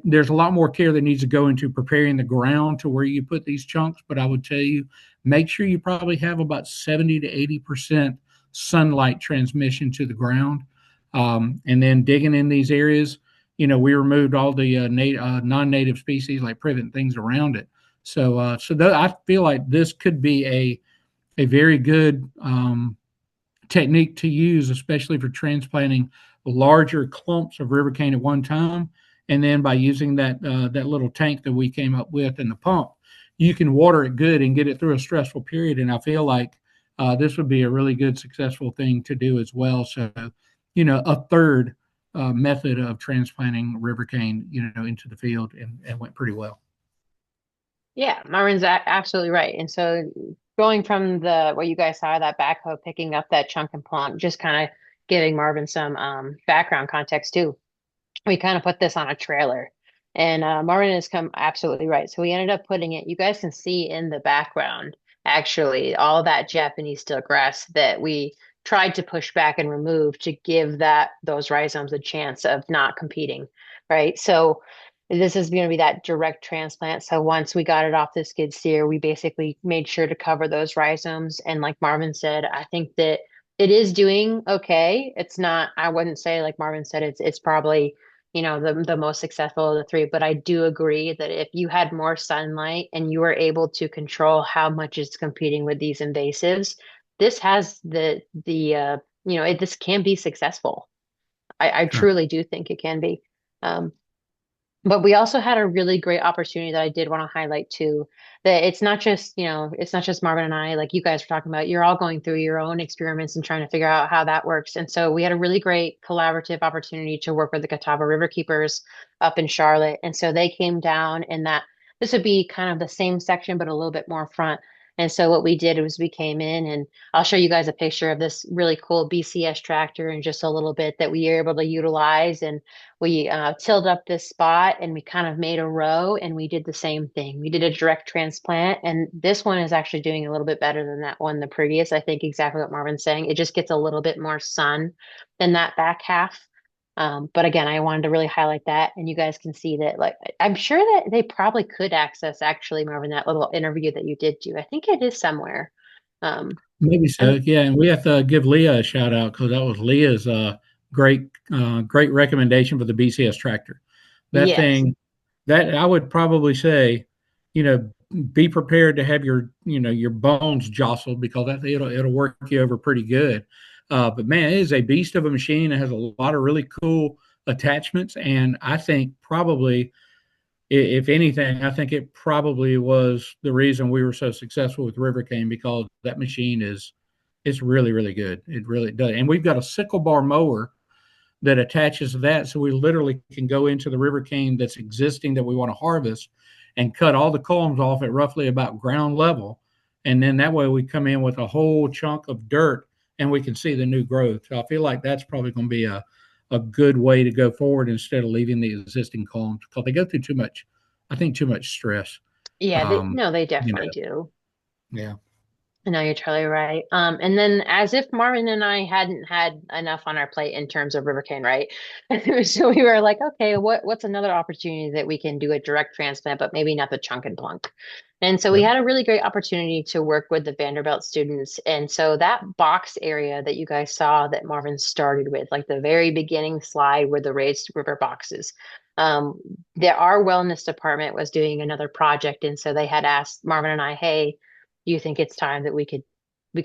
there's a lot more care that needs to go into preparing the ground to where you put these chunks. But I would tell you, make sure you probably have about 70 to 80% sunlight transmission to the ground. And then digging in these areas, we removed all the non-native species like privet and things around it. So I feel like this could be a very good technique to use, especially for transplanting larger clumps of rivercane at one time. And then by using that little tank that we came up with and the pump, you can water it good and get it through a stressful period. And I feel like this would be a really good, successful thing to do as well. So, a third method of transplanting rivercane, into the field and went pretty well. Yeah, Marvin's absolutely right. And so going from the what you guys saw, that backhoe picking up that chunk and plunk, just kind of giving Marvin some background context too. We kind of put this on a trailer. And Marvin has come absolutely right. So we ended up putting it, you guys can see in the background, actually, all that Japanese steel grass that we tried to push back and remove to give those rhizomes a chance of not competing, right? So this is going to be that direct transplant. So once we got it off the skid steer, we basically made sure to cover those rhizomes. And like Marvin said, I think that it is doing okay. It's not, I wouldn't say like Marvin said, it's probably the most successful of the three. But I do agree that if you had more sunlight and you were able to control how much it's competing with these invasives, this has this can be successful. I Sure. truly do think it can be. Um, But we also had a really great opportunity that I did want to highlight too, that it's not just, it's not just Marvin and I, like you guys were talking about, you're all going through your own experiments and trying to figure out how that works. And so we had a really great collaborative opportunity to work with the Catawba River Keepers up in Charlotte. And so they came down and that this would be kind of the same section, but a little bit more front. And so what we did was we came in and I'll show you guys a picture of this really cool BCS tractor in just a little bit that we were able to utilize. And we tilled up this spot and we kind of made a row and we did the same thing. We did a direct transplant and this one is actually doing a little bit better than that one, the previous. I think exactly what Marvin's saying. It just gets a little bit more sun than that back half. But again, I wanted to really highlight that and you guys can see that like I'm sure that they probably could access actually Marvin, that little interview that you did do. I think it is somewhere. Maybe so. And Yeah, and we have to give Leah a shout out because that was Leah's great recommendation for the BCS tractor. That yes. thing, that I would probably say, you know, be prepared to have your bones jostled because it'll work you over pretty good. But man, it is a beast of a machine. It has a lot of really cool attachments, and I think probably if anything, I think it probably was the reason we were so successful with Rivercane because that machine is it's really, really good. It really does. And we've got a sickle bar mower that attaches to that. So we literally can go into the Rivercane that's existing that we want to harvest and cut all the culms off at roughly about ground level. And then that way we come in with a whole chunk of dirt and we can see the new growth. So I feel like that's probably going to be a good way to go forward instead of leaving the existing culms because they go through too much, I think, too much stress. Yeah, Um, no, they you definitely know, do. yeah. No, you're totally right. And then as if Marvin and I hadn't had enough on our plate in terms of Rivercane, right? So we were like, okay, what's another opportunity that we can do a direct transplant, but maybe not the chunk and plunk. And so we Yep. had a really great opportunity to work with the Vanderbilt students. And so that box area that you guys saw that Marvin started with, like the very beginning slide with the raised river boxes, um, our wellness department was doing another project. And so they had asked Marvin and I, hey, you think it's time that we could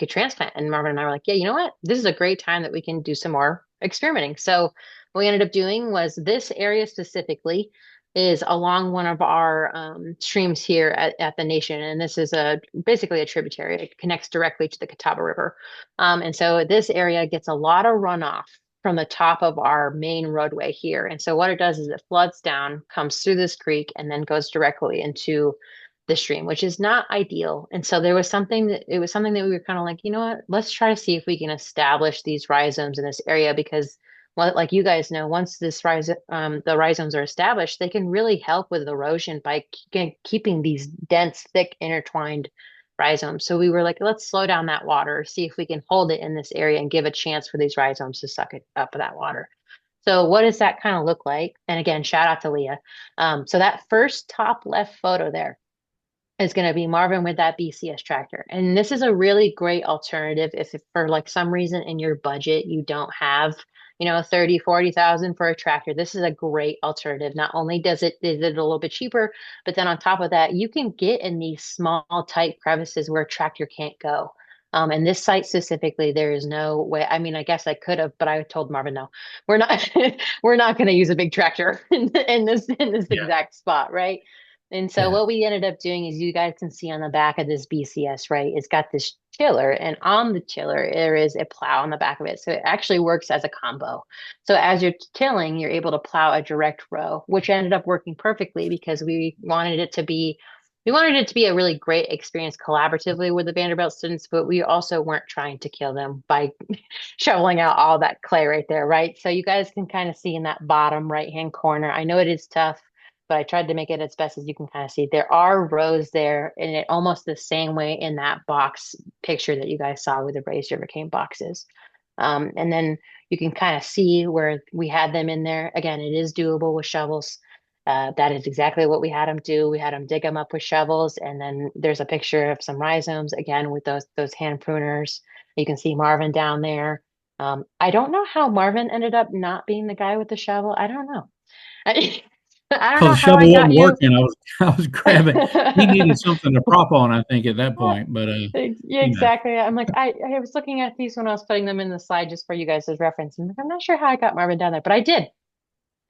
transplant? And Marvin and I were like, yeah, you know what? This is a great time that we can do some more experimenting. So what we ended up doing was this area specifically is along one of our streams here at the nation. And this is basically a tributary. It connects directly to the Catawba River. And so this area gets a lot of runoff from the top of our main roadway here. And so what it does is it floods down, comes through this creek, and then goes directly into the stream, which is not ideal. And so there was something that it was something that we were kind of like, you know what, let's try to see if we can establish these rhizomes in this area because well, like you guys know, once the rhizomes are established, they can really help with erosion by keeping these dense, thick, intertwined rhizomes. So we were like, let's slow down that water, see if we can hold it in this area and give a chance for these rhizomes to suck it up that water. So what does that kind of look like? And again, shout out to Leah. So that first top left photo there is going to be Marvin with that BCS tractor. And this is a really great alternative if for like some reason in your budget you don't have, 30, 40,000 for a tractor. This is a great alternative. Not only is it a little bit cheaper, but then on top of that, you can get in these small, tight crevices where a tractor can't go. And this site specifically, there is no way. I mean, I guess I could have, but I told Marvin, no, we're not, we're not going to use a big tractor in this Yeah. exact spot, right? And so Yeah. what we ended up doing is you guys can see on the back of this BCS, right? It's got this tiller, and on the tiller, there is a plow on the back of it. So it actually works as a combo. So as you're tilling, you're able to plow a direct row, which ended up working perfectly because we wanted it to be a really great experience collaboratively with the Vanderbilt students, but we also weren't trying to kill them by shoveling out all that clay right there, right? So you guys can kind of see in that bottom right-hand corner. I know it is tough, but I tried to make it as best as you can kind of see. There are rows there, and it almost the same way in that box picture that you guys saw with the raised Rivercane boxes. And then you can kind of see where we had them in there. Again, it is doable with shovels. That is exactly what we had them do. We had them dig them up with shovels, and then there's a picture of some rhizomes again with those hand pruners. You can see Marvin down there. I don't know how Marvin ended up not being the guy with the shovel. I don't know. I don't Because know the how I shovel got wasn't you. working. I was grabbing. He needed something to prop on, I think, at that point. But Yeah, you know, exactly. I'm like, I was looking at these when I was putting them in the slide just for you guys as reference. I'm like, I'm not sure how I got Marvin down there, but I did.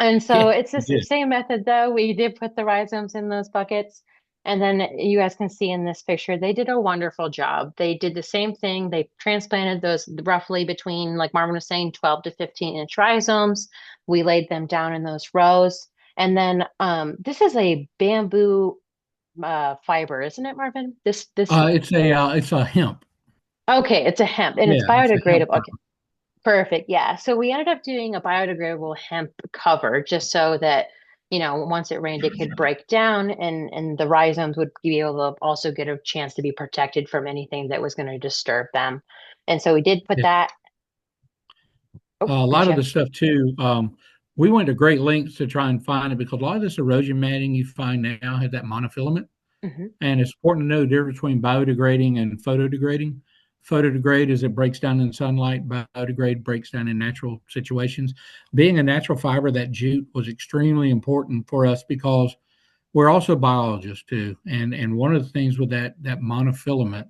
And Yeah, so it's the you did. same method though. We did put the rhizomes in those buckets. And then you guys can see in this picture, they did a wonderful job. They did the same thing. They transplanted those roughly between, like Marvin was saying, 12 to 15-inch rhizomes. We laid them down in those rows. And then this is a bamboo fiber, isn't it, Marvin? This It's a hemp. okay, it's a hemp and it's Yeah, it's a hemp biodegradable. Okay, fiber. perfect. Yeah. So we ended up doing a biodegradable hemp cover just so that, once it rained, it could break down and the rhizomes would be able to also get a chance to be protected from anything that was going to disturb them. And so we did put Yeah. that. Oh, A did lot you of have? the stuff too. We went to great lengths to try and find it because a lot of this erosion matting you find now has that monofilament. Mhm. And it's important to know the difference between biodegrading and photodegrading. Photodegrade is it breaks down in sunlight, biodegrade breaks down in natural situations. Being a natural fiber, that jute was extremely important for us because we're also biologists too. And one of the things with that monofilament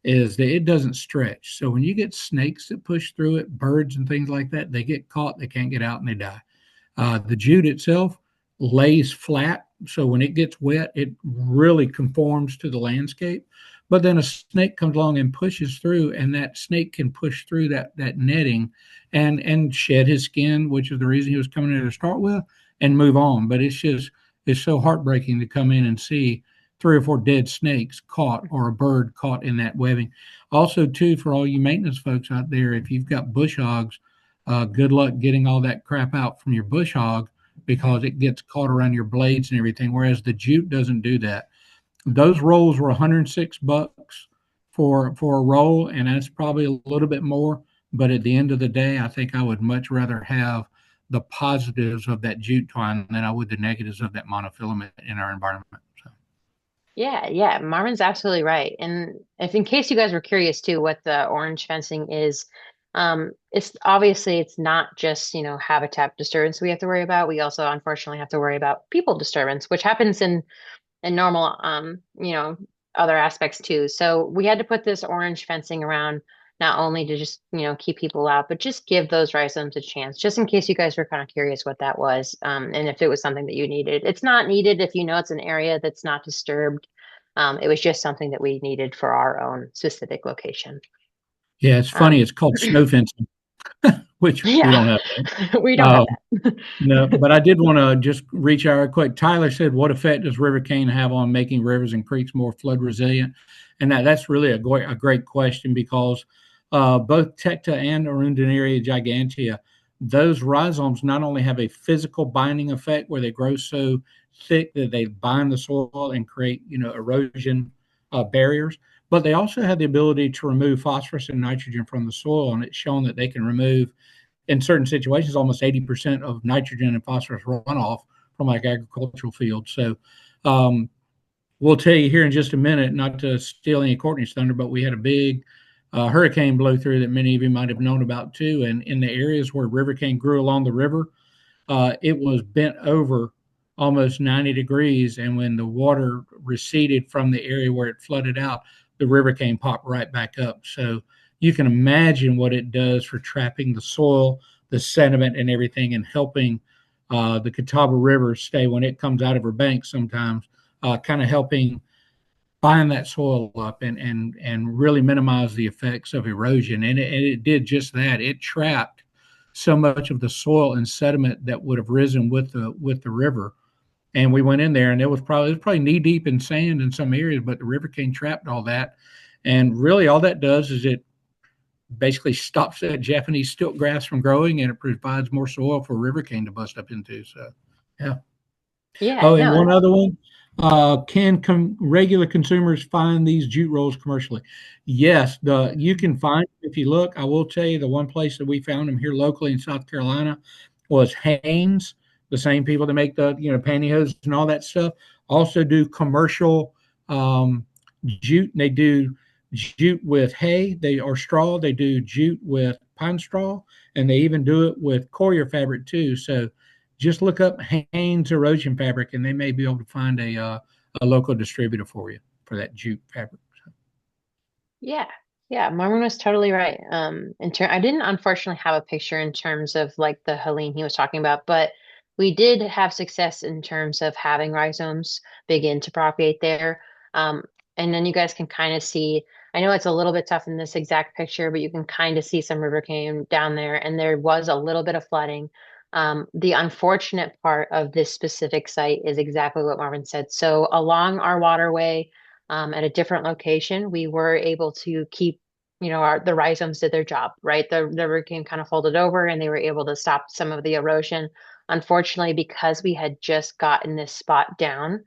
is that it doesn't stretch. So when you get snakes that push through it, birds and things like that, they get caught, they can't get out, and they die. The jute itself lays flat, so when it gets wet, it really conforms to the landscape. But then a snake comes along and pushes through, and that snake can push through that netting and shed his skin, which is the reason he was coming in to start with, and move on. But it's so heartbreaking to come in and see 3 or 4 dead snakes caught or a bird caught in that webbing. Also, too, for all you maintenance folks out there, if you've got bush hogs, good luck getting all that crap out from your bush hog because it gets caught around your blades and everything. Whereas the jute doesn't do that. Those rolls were $106 for a roll, and that's probably a little bit more. But at the end of the day, I think I would much rather have the positives of that jute twine than I would the negatives of that monofilament in our environment. So. Yeah, yeah, Marvin's absolutely right. And if in case you guys were curious too, what the orange fencing is, it's obviously it's not just, habitat disturbance we have to worry about. We also unfortunately have to worry about people disturbance, which happens in normal other aspects too. So we had to put this orange fencing around not only to just keep people out, but just give those rhizomes a chance, just in case you guys were kind of curious what that was, and if it was something that you needed. It's not needed if you know it's an area that's not disturbed. It was just something that we needed for our own specific location. Yeah, it's funny. um, It's called snow fencing, which we yeah. don't have. We don't Uh, have that. no, but I did want to just reach out real quick. Tyler said, "What effect does Rivercane have on making rivers and creeks more flood resilient?" And that's really a great question because both Tecta and Arundinaria gigantea, those rhizomes not only have a physical binding effect where they grow so thick that they bind the soil and create erosion barriers, but they also have the ability to remove phosphorus and nitrogen from the soil, and it's shown that they can remove in certain situations almost 80% of nitrogen and phosphorus runoff from like agricultural fields. So we'll tell you here in just a minute, not to steal any Courtney's thunder, but we had a big hurricane blow through that many of you might have known about too. And in the areas where Rivercane grew along the river, it was bent over almost 90 degrees. And when the water receded from the area where it flooded out, the Rivercane popped right back up. So you can imagine what it does for trapping the soil, the sediment, and everything, and helping the Catawba River stay when it comes out of her banks sometimes, kind of helping bind that soil up and really minimize the effects of erosion. And it did just that. It trapped so much of the soil and sediment that would have risen with the river. And we went in there, and it was probably knee deep in sand in some areas, but the river king trapped all that. And really, all that does is it basically stops that Japanese stilt grass from growing, and it provides more soil for river king to bust up into. So, yeah. Yeah, Oh, and no. one other one. Can regular consumers find these jute rolls commercially? Yes, you can find if you look. I will tell you the one place that we found them here locally in South Carolina was Hanes, the same people that make the pantyhose and all that stuff. Also do commercial jute. They do jute with hay. They or straw. They do jute with pine straw, and they even do it with coir fabric too. So just look up Hanes erosion fabric, and they may be able to find a local distributor for you for that jute fabric. Yeah, yeah, Marvin was totally right. I didn't unfortunately have a picture in terms of like the Helene he was talking about, but we did have success in terms of having rhizomes begin to propagate there. And then you guys can kind of see, I know it's a little bit tough in this exact picture, but you can kind of see some rivercane down there, and there was a little bit of flooding. The unfortunate part of this specific site is exactly what Marvin said. So along our waterway, at a different location, we were able to keep, the rhizomes did their job, right? The rivercane kind of folded over and they were able to stop some of the erosion. Unfortunately, because we had just gotten this spot down,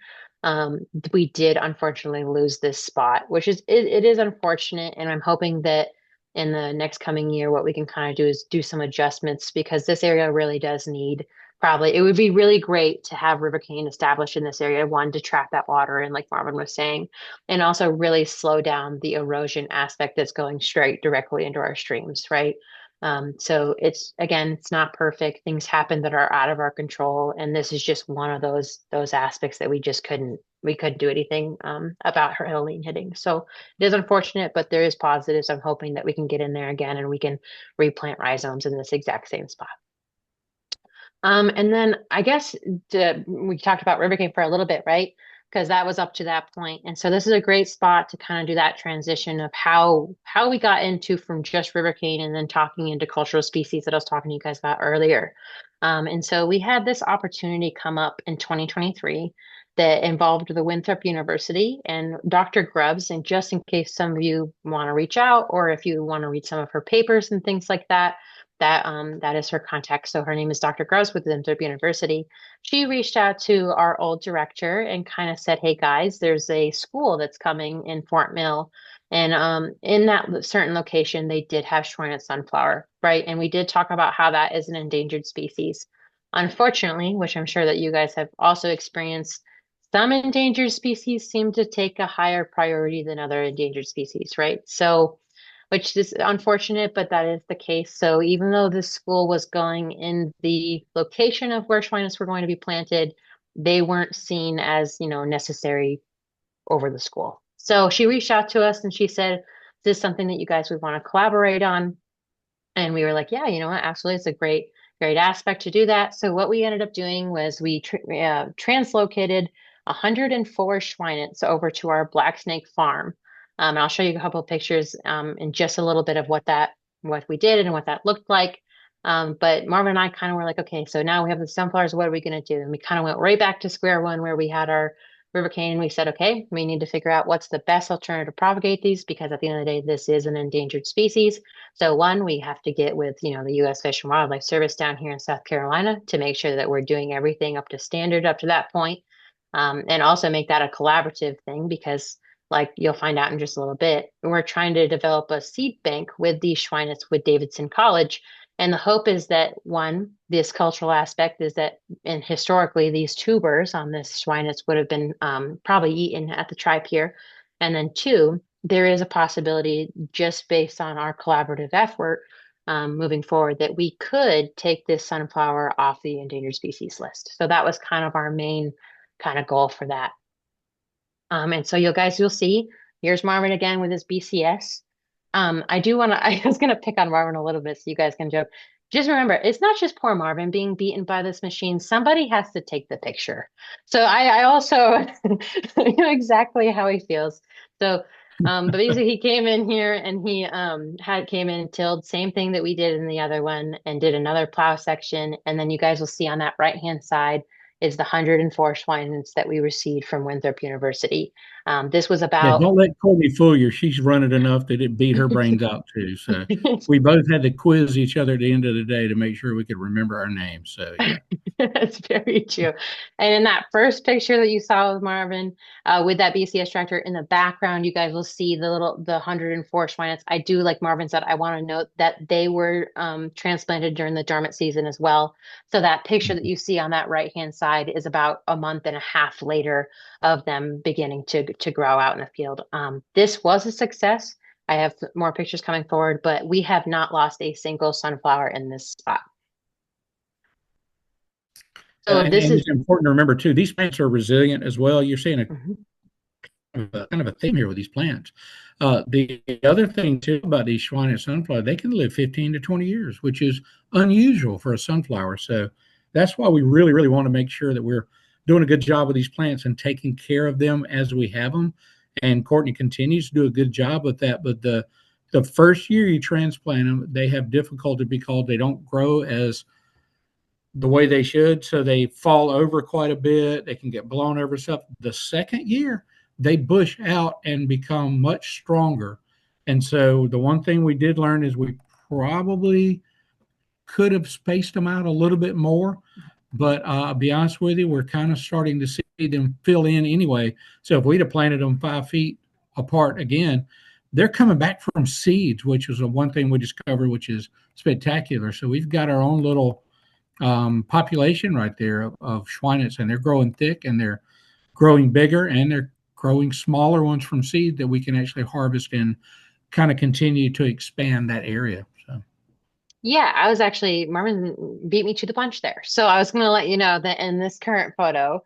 we did unfortunately lose this spot, which it is unfortunate. And I'm hoping that in the next coming year, what we can kind of do is do some adjustments, because this area really does need, probably, it would be really great to have rivercane established in this area, one, to trap that water in, like Marvin was saying, and also really slow down the erosion aspect that's going straight directly into our streams, right? So it's not perfect. Things happen that are out of our control, and this is just one of those aspects that we couldn't do anything about her Helene hitting. So it is unfortunate, but there is positives. I'm hoping that we can get in there again and we can replant rhizomes in this exact same spot. And then I guess we talked about Rivercane for a little bit, right? Because that was up to that point. And so this is a great spot to kind of do that transition of how we got into from just Rivercane and then talking into cultural species that I was talking to you guys about earlier. And so we had this opportunity come up in 2023 that involved the Winthrop University and Dr. Grubbs. And just in case some of you want to reach out, or if you want to read some of her papers and things like that, that is her contact. So her name is Dr. Grubbs with Winthrop University. She reached out to our old director and kind of said, "Hey guys, there's a school that's coming in Fort Mill, and in that certain location, they did have Schweinet sunflower, right? And we did talk about how that is an endangered species. Unfortunately, which I'm sure that you guys have also experienced, some endangered species seem to take a higher priority than other endangered species, right? So." Which is unfortunate, but that is the case. So even though this school was going in the location of where Schweinets were going to be planted, they weren't seen as, necessary over the school. So she reached out to us and she said, "Is this something that you guys would want to collaborate on?" And we were like, "Yeah, you know what? Absolutely. It's a great aspect to do that." So what we ended up doing was we translocated 104 Schweinets over to our Black Snake farm. I'll show you a couple of pictures in just a little bit of what we did and what that looked like. But Marvin and I kind of were like, okay, so now we have the sunflowers. What are we going to do? And we kind of went right back to square one where we had our Rivercane. And we said, okay, we need to figure out what's the best alternative to propagate these, because at the end of the day, this is an endangered species. So one, we have to get with, the U.S. Fish and Wildlife Service down here in South Carolina to make sure that we're doing everything up to standard up to that point. And also make that a collaborative thing, because like you'll find out in just a little bit, we're trying to develop a seed bank with these Schweinets with Davidson College. And the hope is that, one, this cultural aspect is that, and historically, these tubers on this Schweinets would have been probably eaten at the tri pier. And then two, there is a possibility, just based on our collaborative effort moving forward, that we could take this sunflower off the endangered species list. So that was kind of our main kind of goal for that. And so you'll see, here's Marvin again with his BCS. I was going to pick on Marvin a little bit so you guys can joke. Just remember, it's not just poor Marvin being beaten by this machine. Somebody has to take the picture. So I also know exactly how he feels. So, but basically he came in here and he came in and tilled, same thing that we did in the other one, and did another plow section. And then you guys will see on that right-hand side is the 104 Schweinets that we received from Winthrop University. This was about— don't let Courtney fool you. She's run it enough that it beat her brains out too. So we both had to quiz each other at the end of the day to make sure we could remember our names. So yeah. That's very true. And in that first picture that you saw with Marvin, with that BCS tractor in the background, you guys will see the 104 Schweinets. I do, like Marvin said, I want to note that they were transplanted during the dormant season as well. So that picture that you see on that right-hand side is about a month and a half later of them beginning to grow out in the field. This was a success. I have more pictures coming forward, but we have not lost a single sunflower in this spot. So and it's important to remember too, these plants are resilient as well. You're seeing a kind of a theme here with these plants. The other thing too about these Schweinet sunflower, they can live 15 to 20 years, which is unusual for a sunflower. So that's why we really, really want to make sure that we're doing a good job with these plants and taking care of them as we have them. And Courtney continues to do a good job with that. But the first year you transplant them, they have difficulty because they don't grow as the way they should. So they fall over quite a bit. They can get blown over stuff. The second year, they bush out and become much stronger. And so the one thing we did learn is we probably could have spaced them out a little bit more. But I'll be honest with you, we're kind of starting to see them fill in anyway. So if we'd have planted them 5 feet apart again, they're coming back from seeds, which is the one thing we discovered, which is spectacular. So we've got our own little population right there of Schweinitz, and they're growing thick and they're growing bigger and they're growing smaller ones from seed that we can actually harvest and kind of continue to expand that area. So. Yeah, I was actually, Marvin beat me to the punch there. So I was going to let you know that in this current photo,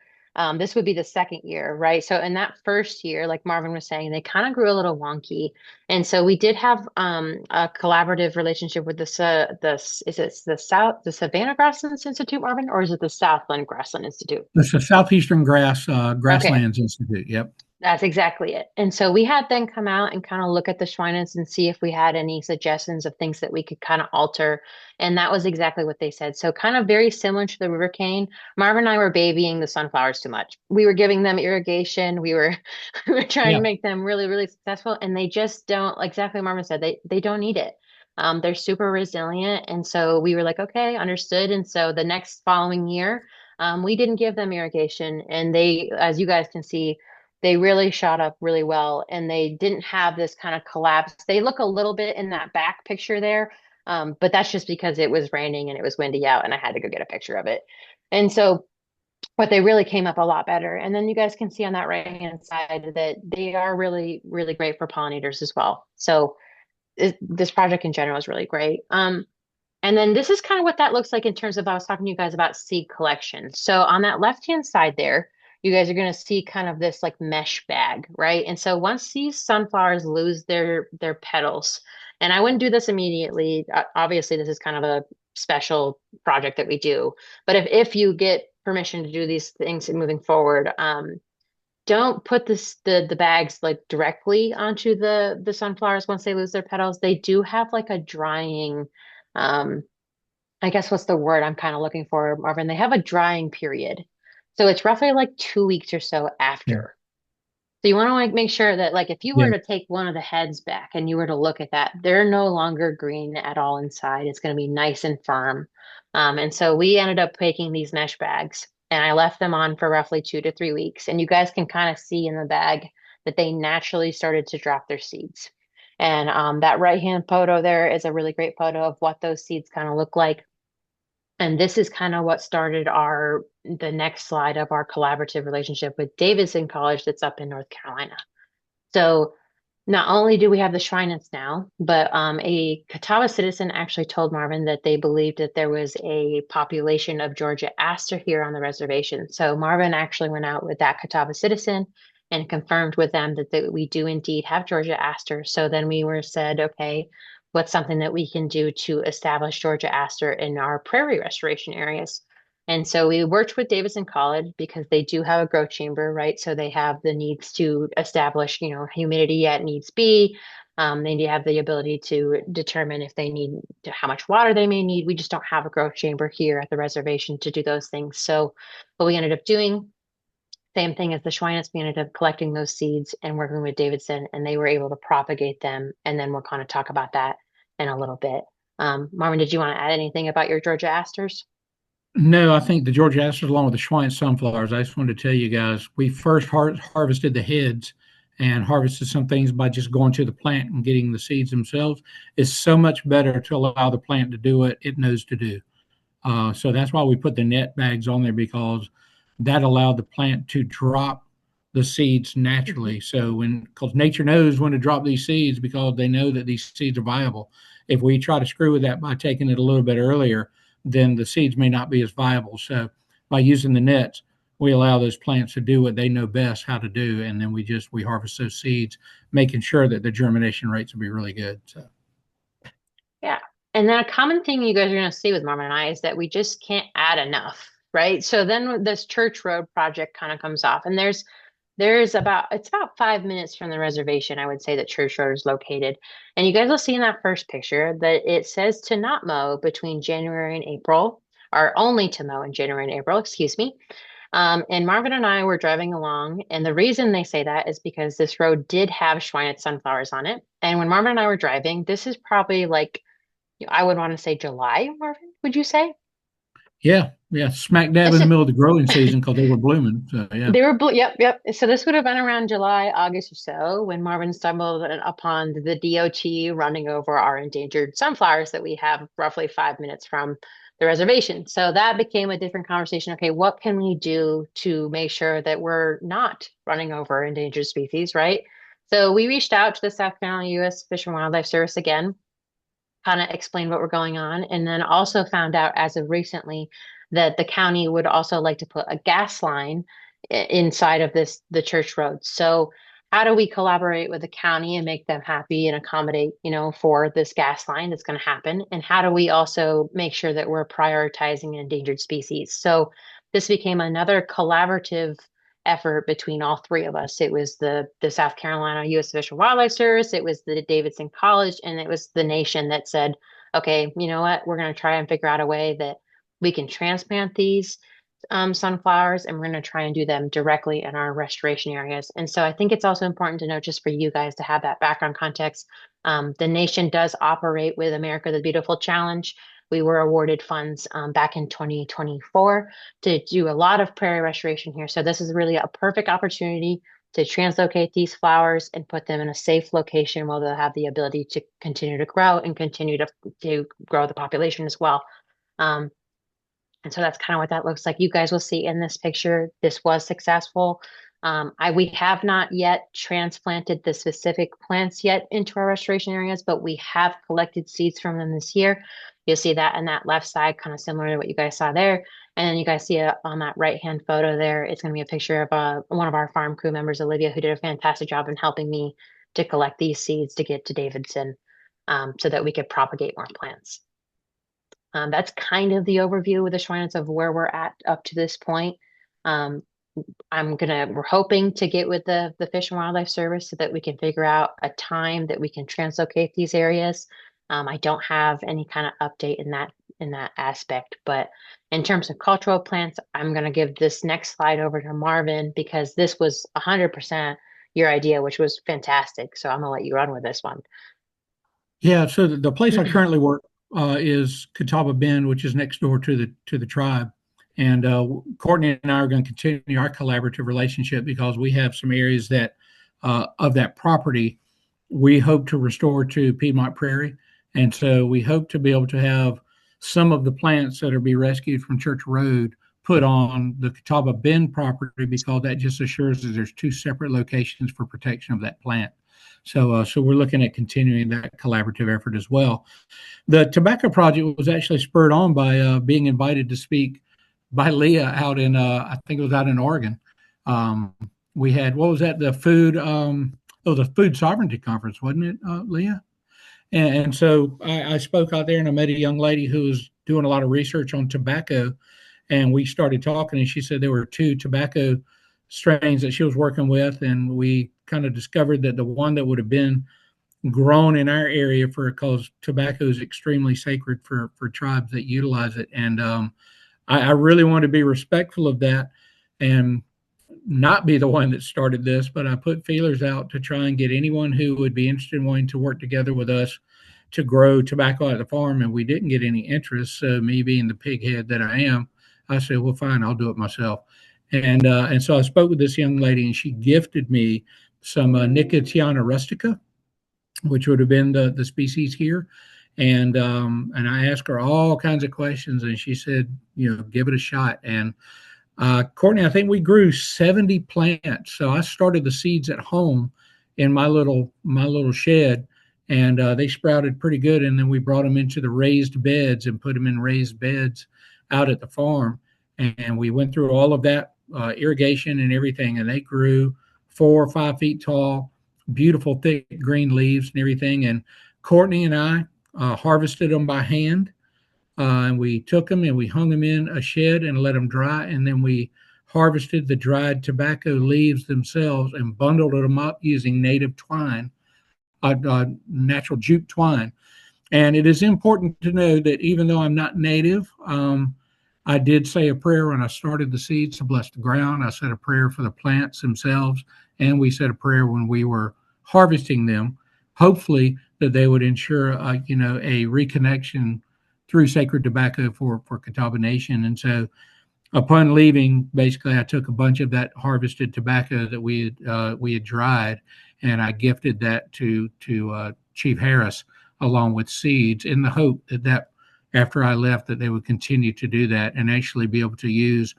this would be the second year, right? So in that first year, like Marvin was saying, they kind of grew a little wonky. And so we did have a collaborative relationship with is it the Savannah Grasslands Institute, Marvin, or is it the Southland Grassland Institute? It's the Southeastern Okay. Grasslands Institute. Yep. That's exactly it. And so we had them come out and kind of look at the Schweinitz and see if we had any suggestions of things that we could kind of alter. And that was exactly what they said. So kind of very similar to the Rivercane. Marvin and I were babying the sunflowers too much. We were giving them irrigation. We were we were trying to Yeah. make them really, really successful. And they just don't, like exactly what Marvin said, they don't need it. They're super resilient. And so we were like, okay, understood. And so the next following year, we didn't give them irrigation. And they, as you guys can see, they really shot up really well, and they didn't have this kind of collapse. They look a little bit in that back picture there, but that's just because it was raining and it was windy out and I had to go get a picture of it. And so, but they really came up a lot better. And then you guys can see on that right-hand side that they are really, really great for pollinators as well. So this project in general is really great. And then this is kind of what that looks like in terms of, I was talking to you guys about seed collection. So on that left-hand side there, you guys are going to see kind of this like mesh bag, right? And so once these sunflowers lose their petals, and I wouldn't do this immediately. Obviously, this is kind of a special project that we do. But if you get permission to do these things moving forward, don't put the bags like directly onto the sunflowers once they lose their petals. They do have like a drying I guess what's the word I'm kind of looking for, Marvin? They have a drying period. So it's roughly like 2 weeks or so Yeah. after. So you want to like make sure that like if you Yeah. were to take one of the heads back and you were to look at that, they're no longer green at all inside. It's going to be nice and firm. And so we ended up taking these mesh bags and I left them on for roughly 2 to 3 weeks. And you guys can kind of see in the bag that they naturally started to drop their seeds. And that right-hand photo there is a really great photo of what those seeds kind of look like. And this is kind of what started the next slide of our collaborative relationship with Davidson College that's up in North Carolina. So not only do we have the Shrinets now, but a Catawba citizen actually told Marvin that they believed that there was a population of Georgia aster here on the reservation. So Marvin actually went out with that Catawba citizen and confirmed with them that we do indeed have Georgia aster. So then we were said, okay, what's something that we can do to establish Georgia aster in our prairie restoration areas? And so we worked with Davidson College because they do have a growth chamber, right? So they have the needs to establish, humidity at needs be. They have the ability to determine if they need how much water they may need. We just don't have a growth chamber here at the reservation to do those things. So what we ended up doing, same thing as the Schweinitz, we ended up collecting those seeds and working with Davidson, and they were able to propagate them. And then we'll kind of talk about that in a little bit. Marvin, did you want to add anything about your Georgia asters? No, I think the Georgia asters, along with the Schwein sunflowers, I just wanted to tell you guys, we first harvested the heads and harvested some things by just going to the plant and getting the seeds themselves. It's so much better to allow the plant to do what it knows to do. So that's why we put the net bags on there, because that allowed the plant to drop the seeds naturally. So because nature knows when to drop these seeds, because they know that these seeds are viable. If we try to screw with that by taking it a little bit earlier, then the seeds may not be as viable. So by using the nets, we allow those plants to do what they know best how to do. And then we harvest those seeds, making sure that the germination rates will be really good. So. Yeah. And then a common theme you guys are going to see with Marvin and I is that we just can't add enough, right? So then this Church Road project kind of comes off, and there's about it's about 5 minutes from the reservation, I would say, that Church Road is located. And you guys will see in that first picture that it says to not mow between January and April, or only to mow in January and April, excuse me. And Marvin and I were driving along, and the reason they say that is because this road did have Schweinitz sunflowers on it. And when Marvin and I were driving, this is probably like, I would want to say July, Marvin, would you say? Yeah, yeah, smack dab This in the is, middle of the growing season because they were blooming. So yeah. they were, yep, yep. So this would have been around July, August or so when Marvin stumbled upon the DOT running over our endangered sunflowers that we have roughly 5 minutes from the reservation. So that became a different conversation. Okay, what can we do to make sure that we're not running over endangered species, right? So we reached out to the South Carolina U.S. Fish and Wildlife Service again, kind of explained what were going on, and then also found out as of recently that the county would also like to put a gas line inside of the church road. So how do we collaborate with the county and make them happy and accommodate, for this gas line that's going to happen? And how do we also make sure that we're prioritizing endangered species? So this became another collaborative effort between all three of us. It was the South Carolina U.S. Fish and Wildlife Service, it was the Davidson College, and it was the nation that said, okay, you know what, we're going to try and figure out a way that we can transplant these sunflowers, and we're going to try and do them directly in our restoration areas. And so I think it's also important to note, just for you guys to have that background context, the nation does operate with America the Beautiful Challenge. We were awarded funds back in 2024 to do a lot of prairie restoration here. So this is really a perfect opportunity to translocate these flowers and put them in a safe location where they'll have the ability to continue to grow and continue to grow the population as well. Um, and so that's kind of what that looks like. You guys will see in this picture, this was successful. We have not yet transplanted the specific plants yet into our restoration areas, but we have collected seeds from them this year. You'll see that in that left side, kind of similar to what you guys saw there. And then you guys see on that right-hand photo there, it's going to be a picture of one of our farm crew members, Olivia, who did a fantastic job in helping me to collect these seeds to get to Davidson, so that we could propagate more plants. That's kind of the overview with the Schweinitz of where we're at up to this point. Um, we're hoping to get with the Fish and Wildlife Service so that we can figure out a time that we can translocate these areas. I don't have any kind of update in that aspect, but in terms of cultural plants, I'm going to give this next slide over to Marvin because this was 100% your idea, which was fantastic. So I'm going to let you run with this one. Yeah, so the place I currently work is Catawba Bend, which is next door to the tribe. And Courtney and I are going to continue our collaborative relationship because we have some areas that of that property we hope to restore to Piedmont Prairie. And so we hope to be able to have some of the plants that are be rescued from Church Road put on the Catawba Bend property because that just assures that there's two separate locations for protection of that plant. So we're looking at continuing that collaborative effort as well. The tobacco project was actually spurred on by being invited to speak by Leah out in, I think it was out in Oregon. We had, what was that? The food sovereignty conference, wasn't it, Leah? And so I spoke out there and I met a young lady who was doing a lot of research on tobacco. And we started talking and she said there were two tobacco strains that she was working with. And we kind of discovered that the one that would have been grown in our area because tobacco is extremely sacred for tribes that utilize it. And I really want to be respectful of that and not be the one that started this, but I put feelers out to try and get anyone who would be interested in wanting to work together with us to grow tobacco at the farm. And we didn't get any interest. So me being the pig head that I am, I said, well, fine, I'll do it myself. And so I spoke with this young lady and she gifted me some Nicotiana rustica, which would have been the species here. And I asked her all kinds of questions and she said, give it a shot. And Courtney, I think we grew 70 plants. So I started the seeds at home in my little shed, and they sprouted pretty good. And then we brought them into the raised beds and put them in raised beds out at the farm. And we went through all of that irrigation and everything, and they grew 4 or 5 feet tall, beautiful thick green leaves and everything. And Courtney and I harvested them by hand. And we took them and we hung them in a shed and let them dry. And then we harvested the dried tobacco leaves themselves and bundled them up using native twine, natural jute twine. And it is important to know that even though I'm not native, I did say a prayer when I started the seeds to bless the ground. I said a prayer for the plants themselves, and we said a prayer when we were harvesting them, hopefully that they would ensure, a reconnection through sacred tobacco for Catawba Nation. And so, upon leaving, basically, I took a bunch of that harvested tobacco that we had dried, and I gifted that to Chief Harris along with seeds in the hope that after I left that they would continue to do that and actually be able to use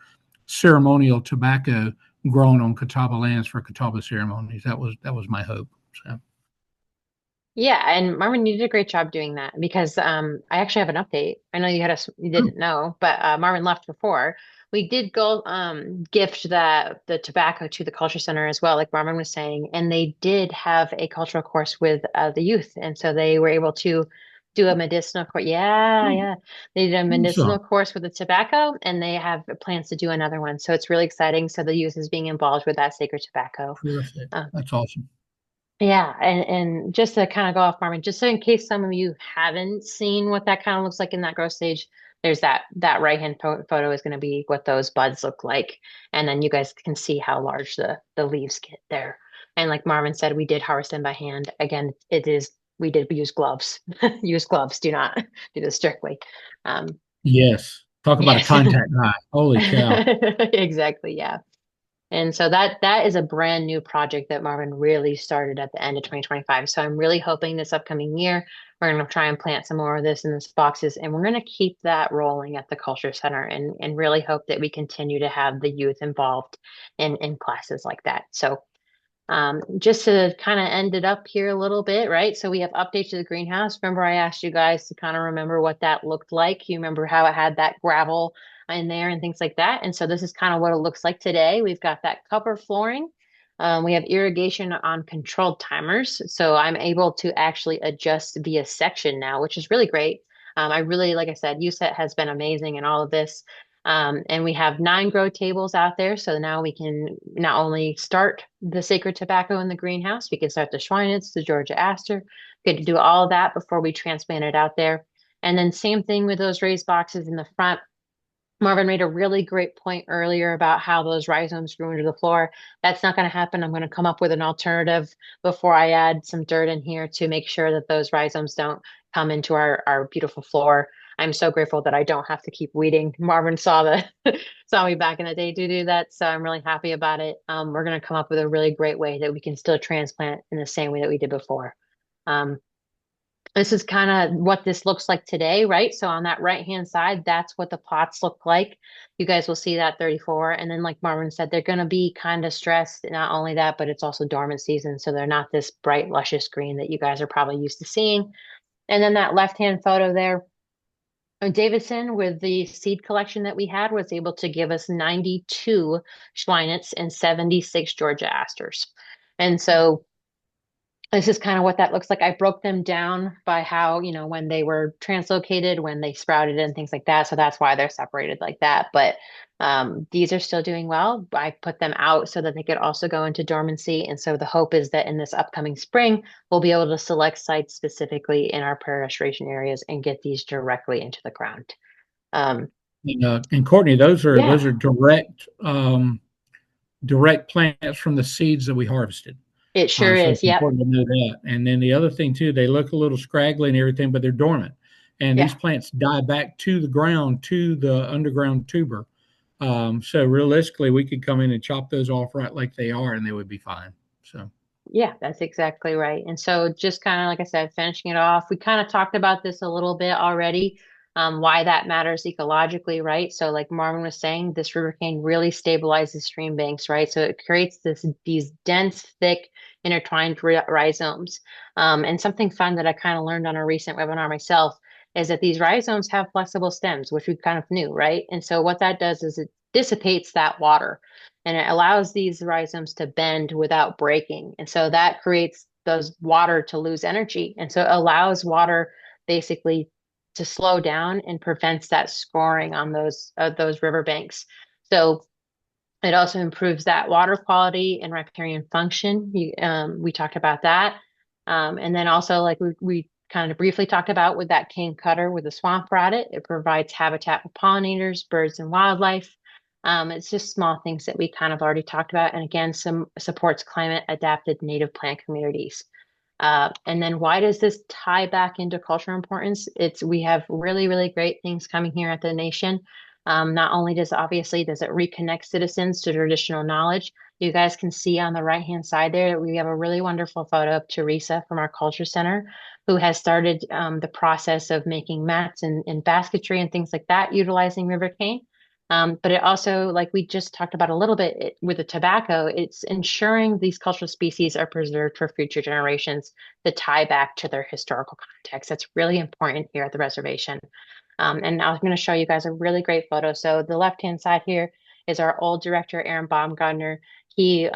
ceremonial tobacco grown on Catawba lands for Catawba ceremonies. That was my hope. So Yeah, and Marvin, you did a great job doing that because I actually have an update. I know you didn't know, but Marvin left before. We did go gift the tobacco to the culture center as well, like Marvin was saying, and they did have a cultural course with the youth, and so they were able to do a medicinal course. Yeah, yeah, they did a medicinal awesome. course with the tobacco, and they have plans to do another one. So it's really exciting. So the youth is being involved with that sacred tobacco. Terrific. Uh, That's awesome. yeah, and just to kind of go off farming, just so in case some of you haven't seen what that kind of looks like in that growth stage, there's that right hand photo is going to be what those buds look like, and then you guys can see how large the leaves get there. And like Marvin said, we did harvest them by hand. Again, we did use gloves. Use gloves. Do not do this strictly. Um, Yes. Talk about a yes, contact guy. Holy cow. exactly. Yeah. And so that is a brand new project that Marvin really started at the end of 2025. So I'm really hoping this upcoming year we're going to try and plant some more of this in these boxes, and we're going to keep that rolling at the Culture Center, and really hope that we continue to have the youth involved in classes like that. So just to kind of end it up here a little bit, right? So we have updates to the greenhouse. Remember, I asked you guys to kind of remember what that looked like. You remember how it had that gravel in there and things like that. And so this is kind of what it looks like today. We've got that cover flooring. We have irrigation on controlled timers. So I'm able to actually adjust via section now, which is really great. I really, like I said, USET has been amazing in all of this. And we have 9 grow tables out there. So now we can not only start the sacred tobacco in the greenhouse, we can start the Schweinitz, the Georgia Aster, we can do all of that before we transplant it out there. And then same thing with those raised boxes in the front. Marvin made a really great point earlier about how those rhizomes grew into the floor. That's not going to happen. I'm going to come up with an alternative before I add some dirt in here to make sure that those rhizomes don't come into our beautiful floor. I'm so grateful that I don't have to keep weeding. Marvin saw me back in the day to do that, so I'm really happy about it. We're going to come up with a really great way that we can still transplant in the same way that we did before. Um, this is kind of what this looks like today, right? So on that right-hand side, that's what the pots look like. You guys will see that 34. And then like Marvin said, they're going to be kind of stressed. Not only that, but it's also dormant season. So they're not this bright, luscious green that you guys are probably used to seeing. And then that left-hand photo there, Davidson with the seed collection that we had was able to give us 92 Schweinitz and 76 Georgia Asters. And so this is kind of what that looks like. I broke them down by how, when they were translocated, when they sprouted and things like that. So that's why they're separated like that. But these are still doing well. I put them out so that they could also go into dormancy. And so the hope is that in this upcoming spring, we'll be able to select sites specifically in our prayer restoration areas and get these directly into the ground. And Courtney, those are Yeah, those are direct plants from the seeds that we harvested. it sure So is. it's Yep. important to know that. And then the other thing too, they look a little scraggly and everything, but they're dormant. And these Yeah. plants die back to the ground, to the underground tuber. So realistically, we could come in and chop those off right like they are, and they would be fine. So Yeah, that's exactly right. And so just kind of like I said, finishing it off, we kind of talked about this a little bit already, why that matters ecologically, right? So like Marvin was saying, this rivercane really stabilizes stream banks, right? So it creates these dense, thick, intertwined rhizomes. And something fun that I kind of learned on a recent webinar myself is that these rhizomes have flexible stems, which we kind of knew, right? And so what that does is it dissipates that water and it allows these rhizomes to bend without breaking. And so that creates those water to lose energy. And so it allows water basically to slow down and prevents that scoring on those riverbanks. So it also improves that water quality and riparian function. We talked about that. And then also, like we kind of briefly talked about with that cane cutter with the swamp rat, it provides habitat for pollinators, birds, and wildlife. It's just small things that we kind of already talked about. And again, some supports climate adapted native plant communities. And then why does this tie back into cultural importance? We have really, really great things coming here at the nation. Not only does it reconnect citizens to traditional knowledge, you guys can see on the right-hand side there that we have a really wonderful photo of Teresa from our Culture Center, who has started the process of making mats and basketry and things like that, utilizing Rivercane. But it also, like we just talked about a little bit with the tobacco, it's ensuring these cultural species are preserved for future generations that tie back to their historical context. That's really important here at the reservation. And now I'm going to show you guys a really great photo. So the left-hand side here is our old director, Aaron Baumgartner. He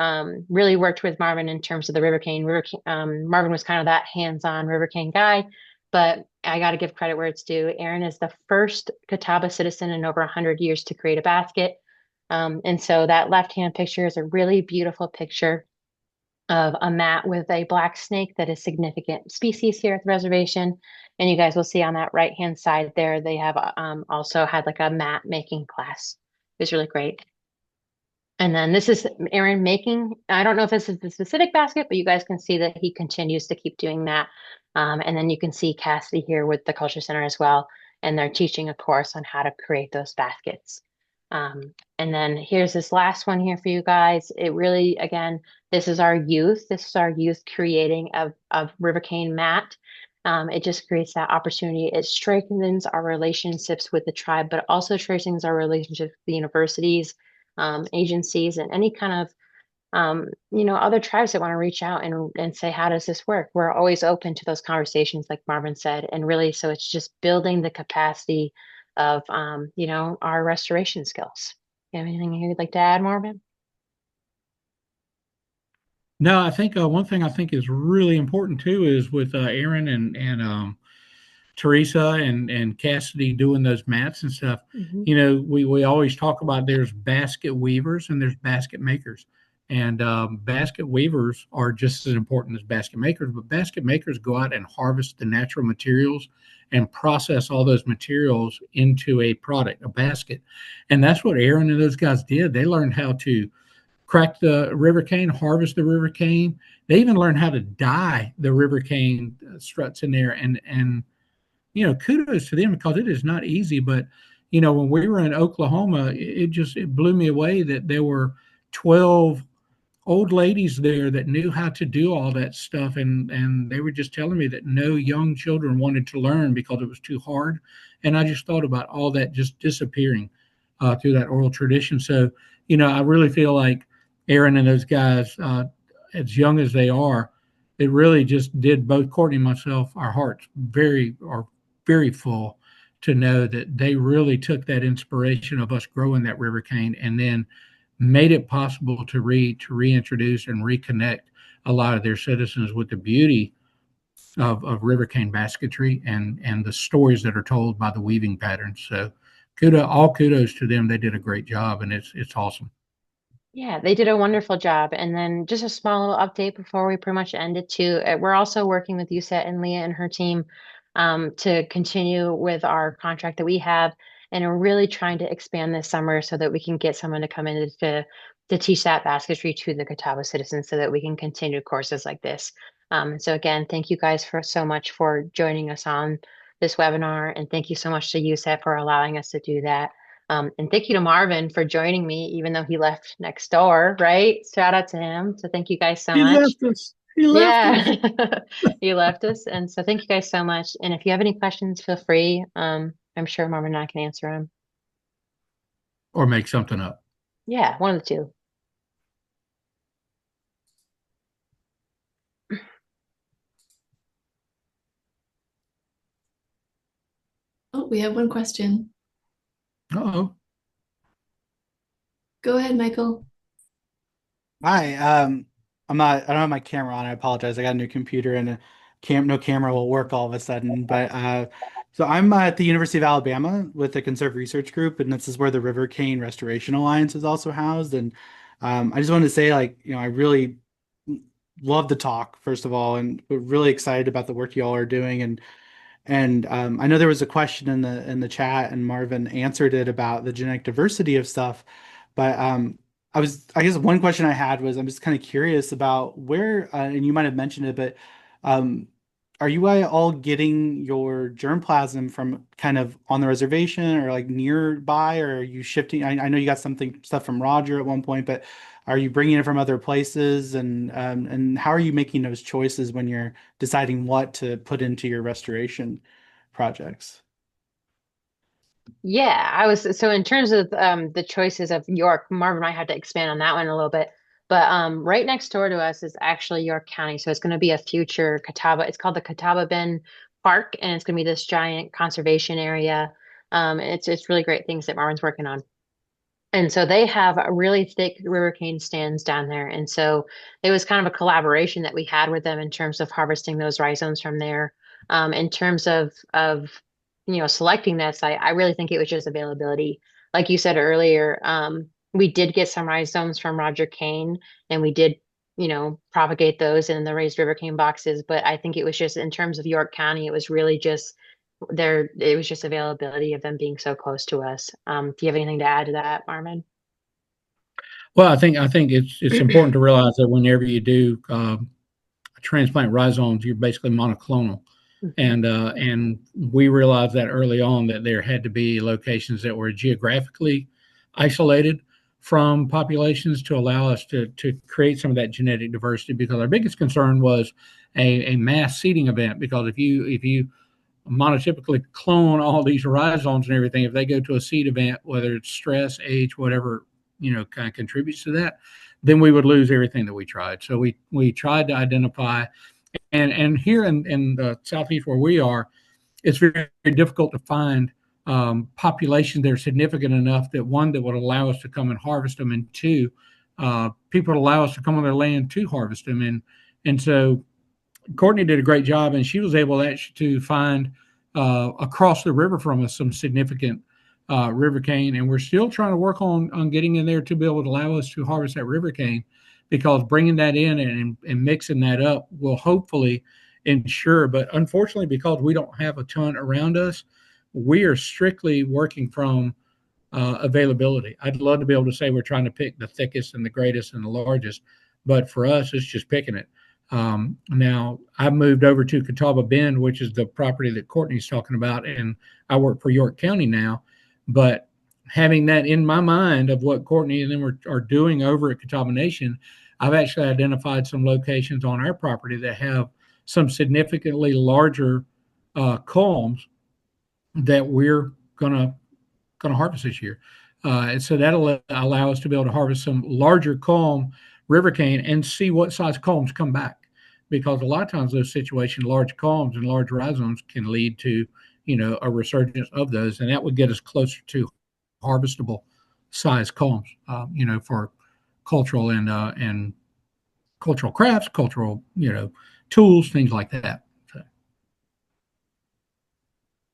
really worked with Marvin in terms of the Rivercane. Marvin was kind of that hands-on Rivercane guy, but I got to give credit where it's due. Aaron is the first Catawba citizen in over 100 years to create a basket. And so that left-hand picture is a really beautiful picture of a mat with a black snake that is significant species here at the reservation. And you guys will see on that right-hand side there, they have also had like a mat making class. It was really great. And then this is Aaron making, I don't know if this is the specific basket, but you guys can see that he continues to keep doing that. And then you can see Cassidy here with the Culture Center as well. And they're teaching a course on how to create those baskets. And then here's this last one here for you guys. It really, again, this is our youth. This is our youth creating a Rivercane mat. It just creates that opportunity. It strengthens our relationships with the tribe, but also strengthens our relationships with the universities, agencies, and any kind of other tribes that want to reach out and say, how does this work? We're always open to those conversations, like Marvin said, and really, so it's just building the capacity of our restoration skills. You have anything you'd like to add, Marvin? No, I think one thing I think is really important too is with Aaron and Teresa and Cassidy doing those mats and stuff. Mhm. You know, we always talk about there's basket weavers and there's basket makers, and basket weavers are just as important as basket makers. But basket makers go out and harvest the natural materials and process all those materials into a product, a basket, and that's what Aaron and those guys did. They learned how to crack the river cane, harvest the river cane. They even learned how to dye the river cane struts in there, and kudos to them because it is not easy. But when we were in Oklahoma, it blew me away that there were 12 old ladies there that knew how to do all that stuff, and they were just telling me that no young children wanted to learn because it was too hard. And I just thought about all that just disappearing through that oral tradition. So I really feel like Aaron and those guys, as young as they are, it really just did both Courtney and myself, our hearts are very full to know that they really took that inspiration of us growing that river cane and then made it possible to reintroduce and reconnect a lot of their citizens with the beauty of river cane basketry and the stories that are told by the weaving patterns. So kudos to them. They did a great job, and it's awesome. Yeah, they did a wonderful job. And then just a small little update before we pretty much end it too. We're also working with USET and Leah and her team to continue with our contract that we have. And we're really trying to expand this summer so that we can get someone to come in to teach that basketry to the Catawba citizens so that we can continue courses like this. So again, thank you guys for so much for joining us on this webinar. And thank you so much to USET for allowing us to do that. And thank you to Marvin for joining me, even though he left next door, right? Shout out to him. So thank you guys so He much. left us. He left us. Yeah, he left us. And so thank you guys so much. And if you have any questions, feel free. I'm sure Marvin and I can answer them. Or make something up. Yeah, one of the two. Oh, we have one question. Uh-oh. Go ahead, Michael. Hi, I don't have my camera on. I apologize. I got a new computer and no camera will work all of a sudden. But so I'm at the University of Alabama with the Conserve Research Group, and this is where the Rivercane Restoration Alliance is also housed. And I just wanted to say, like, I really love the talk, first of all, and we're really excited about the work you all are doing. And I know there was a question in the chat, and Marvin answered it about the genetic diversity of stuff. But I guess one question I had was I'm just kind of curious about where, and you might have mentioned it, but um, are you all getting your germplasm from kind of on the reservation or like nearby, or are you shifting? I know you got stuff from Roger at one point, but are you bringing it from other places, and how are you making those choices when you're deciding what to put into your restoration projects? Yeah, I was so in terms of the choices of York, Marvin might have to expand on that one a little bit. But right next door to us is actually York County. So it's going to be a future Catawba. It's called the Catawba Bend Park, and it's going to be this giant conservation area. It's really great things that Marvin's working on. And so they have a really thick rivercane stands down there. And so it was kind of a collaboration that we had with them in terms of harvesting those rhizomes from there. In terms of selecting that site, I really think it was just availability. Like you said earlier, we did get some rhizomes from Roger Kane, and we did, propagate those in the raised rivercane boxes. But I think it was just in terms of York County, it was really just there, it was just availability of them being so close to us. Do you have anything to add to that, Marvin? Well, I think it's important to realize that whenever you do transplant rhizomes, you're basically monoclonal, Mhm. and we realized that early on that there had to be locations that were geographically isolated from populations to allow us to create some of that genetic diversity. Because our biggest concern was a mass seeding event. Because if you monotypically clone all these rhizomes and everything, if they go to a seed event, whether it's stress, age, whatever, kind of contributes to that, then we would lose everything that we tried. So we tried to identify, and here in the southeast where we are, it's very, very difficult to find populations that are significant enough that one that would allow us to come and harvest them, and two, people allow us to come on their land to harvest them, and so Courtney did a great job, and she was able actually to find across the river from us some significant river cane, and we're still trying to work on getting in there to be able to allow us to harvest that river cane, because bringing that in and mixing that up will hopefully ensure. But unfortunately, because we don't have a ton around us, we are strictly working from availability. I'd love to be able to say we're trying to pick the thickest and the greatest and the largest, but for us, it's just picking it. Now, I've moved over to Catawba Bend, which is the property that Courtney's talking about, and I work for York County now. But having that in my mind of what Courtney and them are doing over at Catawba Nation, I've actually identified some locations on our property that have some significantly larger culms that we're gonna harvest this year. And so that'll allow us to be able to harvest some larger culm river cane and see what size culms come back. Because a lot of times those situations, large culms and large rhizomes can lead to, a resurgence of those, and that would get us closer to harvestable size culms, for cultural and cultural crafts, cultural, tools, things like that. So,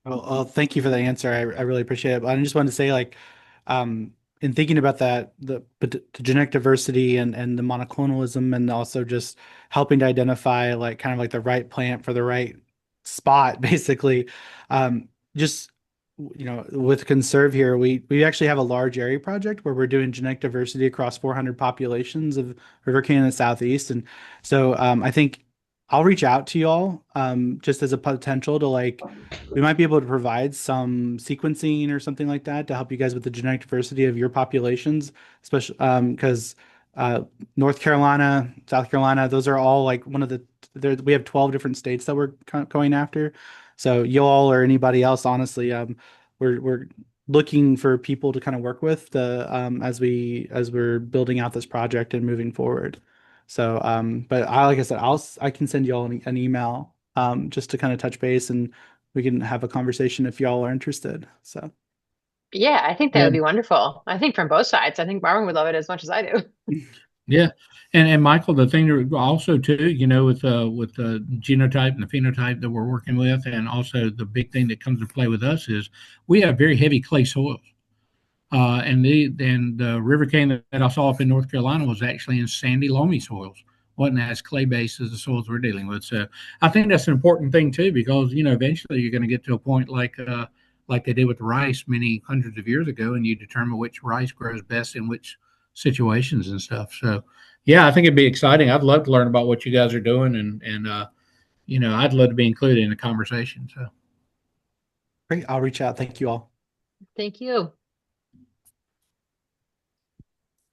Well, thank you for the answer. I really appreciate it. But I just wanted to say, like, in thinking about that, the genetic diversity and the monoclonalism, and also just helping to identify, like, kind of like the right plant for the right spot, basically. Just, with Conserve here, we actually have a large area project where we're doing genetic diversity across 400 populations of Rivercane in the southeast, and so I think I'll reach out to y'all just as a potential to, like, we might be able to provide some sequencing or something like that to help you guys with the genetic diversity of your populations, especially because North Carolina, South Carolina, those are all like one of the we have 12 different states that we're going after. So you all or anybody else, honestly, we're looking for people to kind of work with the as we're building out this project and moving forward. So, but like I said, I can send you all an email just to kind of touch base, and we can have a conversation if y'all are interested. So, Yeah, I think that yeah, would be wonderful. I think from both sides. I think Marvin would love it as much as I do. yeah. And Michael, the thing that also too, with the genotype and the phenotype that we're working with, and also the big thing that comes to play with us is we have very heavy clay soils. And the Rivercane that I saw up in North Carolina was actually in sandy, loamy soils. Wasn't as clay based as the soils we're dealing with. So I think that's an important thing too, because eventually you're going to get to a point like they did with the rice many hundreds of years ago, and you determine which rice grows best in which situations and stuff. So yeah, I think it'd be exciting. I'd love to learn about what you guys are doing, and I'd love to be included in the conversation. So Great. I'll reach out. Thank you all. Thank you.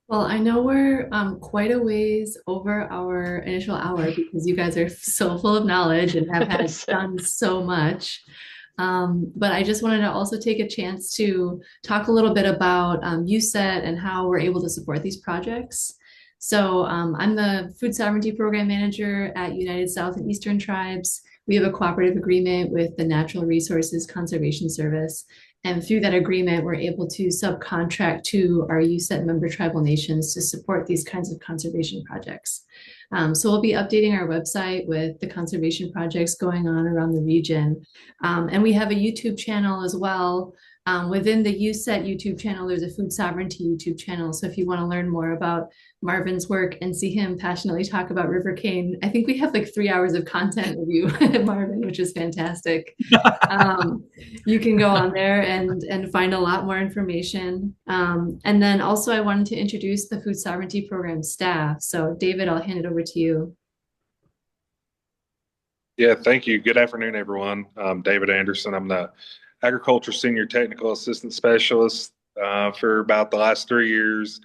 Well, I know we're quite a ways over our initial hour because you guys are so full of knowledge and have done so much. But I just wanted to also take a chance to talk a little bit about USET and how we're able to support these projects. So I'm the Food Sovereignty Program Manager at United South and Eastern Tribes. We have a cooperative agreement with the Natural Resources Conservation Service. And through that agreement, we're able to subcontract to our USET member tribal nations to support these kinds of conservation projects. So we'll be updating our website with the conservation projects going on around the region. And we have a YouTube channel as well. Within the USET YouTube channel, there's a Food Sovereignty YouTube channel. So if you want to learn more about Marvin's work and see him passionately talk about Rivercane, I think we have like 3 hours of content with you, Marvin, which is fantastic. You can go on there and find a lot more information. And then also I wanted to introduce the Food Sovereignty Program staff. So David, I'll hand it over to you. Yeah, thank you. Good afternoon, everyone. I'm David Anderson. I'm the Agriculture Senior Technical Assistant Specialist for about the last 3 years.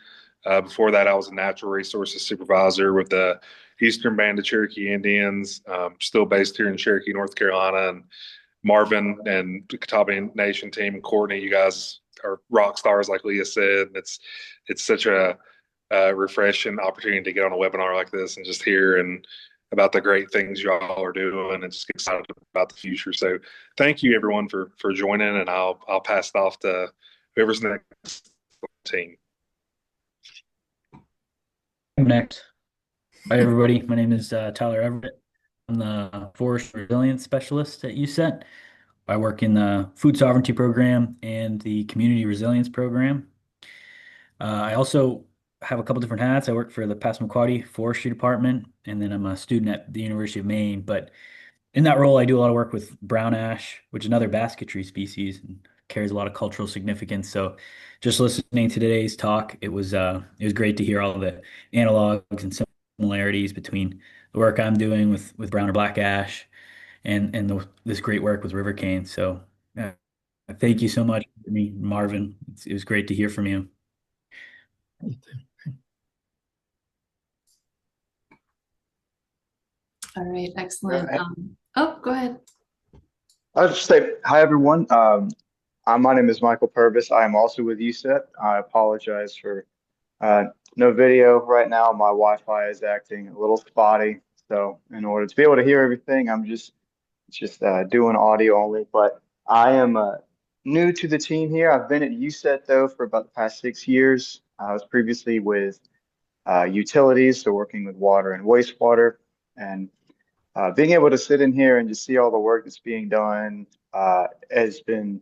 Before that, I was a Natural Resources Supervisor with the Eastern Band of Cherokee Indians, still based here in Cherokee, North Carolina. And Marvin and the Catawba Nation team and Courtney, you guys are rock stars, like Leah said. It's such a refreshing opportunity to get on a webinar like this and just hear and about the great things y'all are doing, and just get excited about the future. So thank you everyone for joining, and I'll pass it off to whoever's next team. I'm next. Hi everybody, my name is Tyler Everett. I'm the Forest Resilience Specialist at USET. I work in the Food Sovereignty Program and the Community Resilience Program. I also have a couple different hats. I work for the Passamaquoddy Forestry Department, and then I'm a student at the University of Maine. But in that role, I do a lot of work with brown ash, which is another basketry species and carries a lot of cultural significance. So just listening to today's talk, it was great to hear all the analogs and similarities between the work I'm doing with brown or black ash and this great work with Rivercane. So thank you so much, Marvin. It was great to hear from you. All right, excellent. Go ahead. I'll just say hi, everyone. My name is Michael Purvis. I am also with USET. I apologize for no video right now. My Wi-Fi is acting a little spotty, so in order to be able to hear everything, I'm just doing audio only. But I am new to the team here. I've been at USET though for about the past 6 years. I was previously with utilities, so working with water and wastewater, and being able to sit in here and just see all the work that's being done has been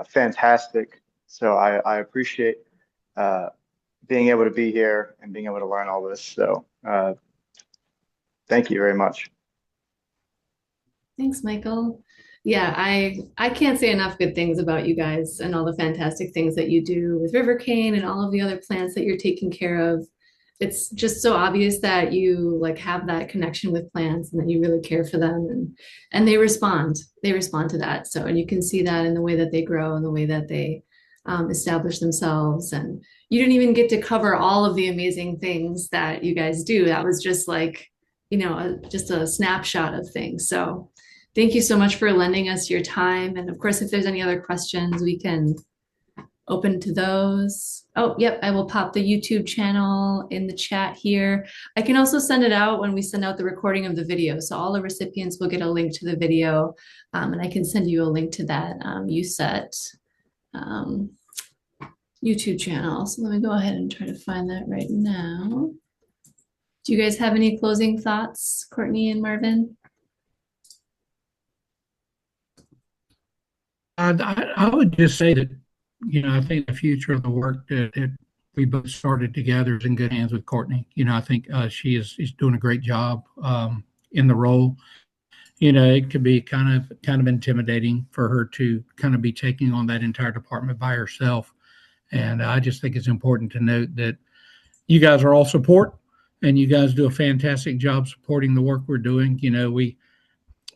fantastic. So I appreciate being able to be here and being able to learn all this. So thank you very much. Thanks, Michael. Yeah, I can't say enough good things about you guys and all the fantastic things that you do with Rivercane and all of the other plants that you're taking care of. It's just so obvious that you like have that connection with plants and that you really care for them, and they respond to that. So, and you can see that in the way that they grow and the way that they establish themselves. And you didn't even get to cover all of the amazing things that you guys do. That was just like, just a snapshot of things. So thank you so much for lending us your time. And of course, if there's any other questions, we can open to those. Oh, yep, I will pop the YouTube channel in the chat here. I can also send it out when we send out the recording of the video. So all the recipients will get a link to the video, and I can send you a link to that USET YouTube channel. So let me go ahead and try to find that right now. Do you guys have any closing thoughts, Courtney and Marvin? I would just say that, I think the future of the work that we both started together is in good hands with Courtney. I think she is doing a great job in the role. It could be kind of intimidating for her to kind of be taking on that entire department by herself. And I just think it's important to note that you guys are all support, and you guys do a fantastic job supporting the work we're doing.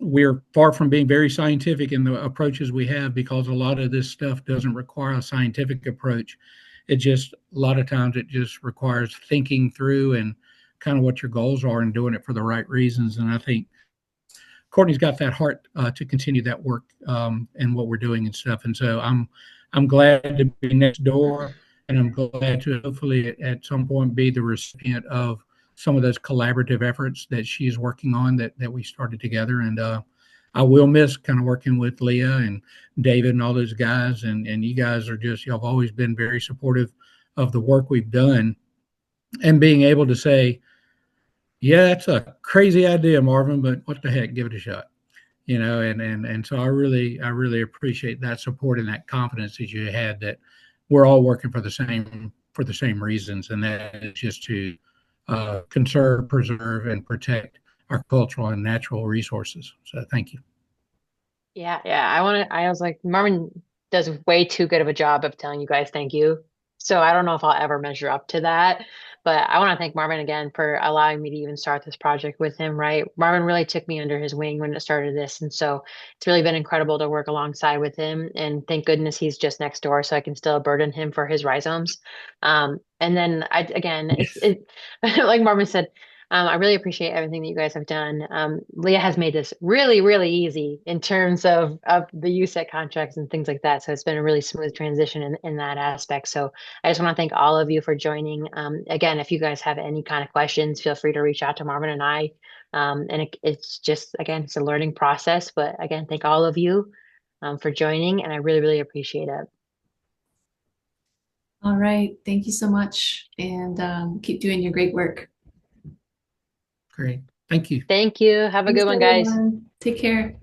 We're far from being very scientific in the approaches we have, because a lot of this stuff doesn't require a scientific approach. It just, a lot of times it just requires thinking through and kind of what your goals are and doing it for the right reasons. And I think Courtney's got that heart to continue that work and what we're doing and stuff. And so I'm glad to be next door, and I'm glad to hopefully at some point be the recipient of some of those collaborative efforts that she's working on that we started together. And I will miss kind of working with Leah and David and all those guys. And you guys are just, y'all have always been very supportive of the work we've done, and being able to say, yeah, that's a crazy idea, Marvin, but what the heck, give it a shot. And so I really appreciate that support and that confidence that you had, that we're all working for the same reasons, and that is just to conserve, preserve, and protect our cultural and natural resources. So thank you. Yeah, yeah. I was like, Marvin does way too good of a job of telling you guys thank you. So I don't know if I'll ever measure up to that. But I want to thank Marvin again for allowing me to even start this project with him, right? Marvin really took me under his wing when it started this. And so it's really been incredible to work alongside with him. And thank goodness he's just next door, so I can still burden him for his rhizomes. And then again, like Marvin said, I really appreciate everything that you guys have done. Leah has made this really, really easy in terms of the USEC contracts and things like that. So it's been a really smooth transition in that aspect. So I just want to thank all of you for joining. Again, if you guys have any kind of questions, feel free to reach out to Marvin and I. And it's just, again, it's a learning process. But again, thank all of you for joining, and I really, really appreciate it. All right. Thank you so much. And keep doing your great work. Great. Thank you. Thank you. Have a Thanks, good one, guys. everyone. Take care.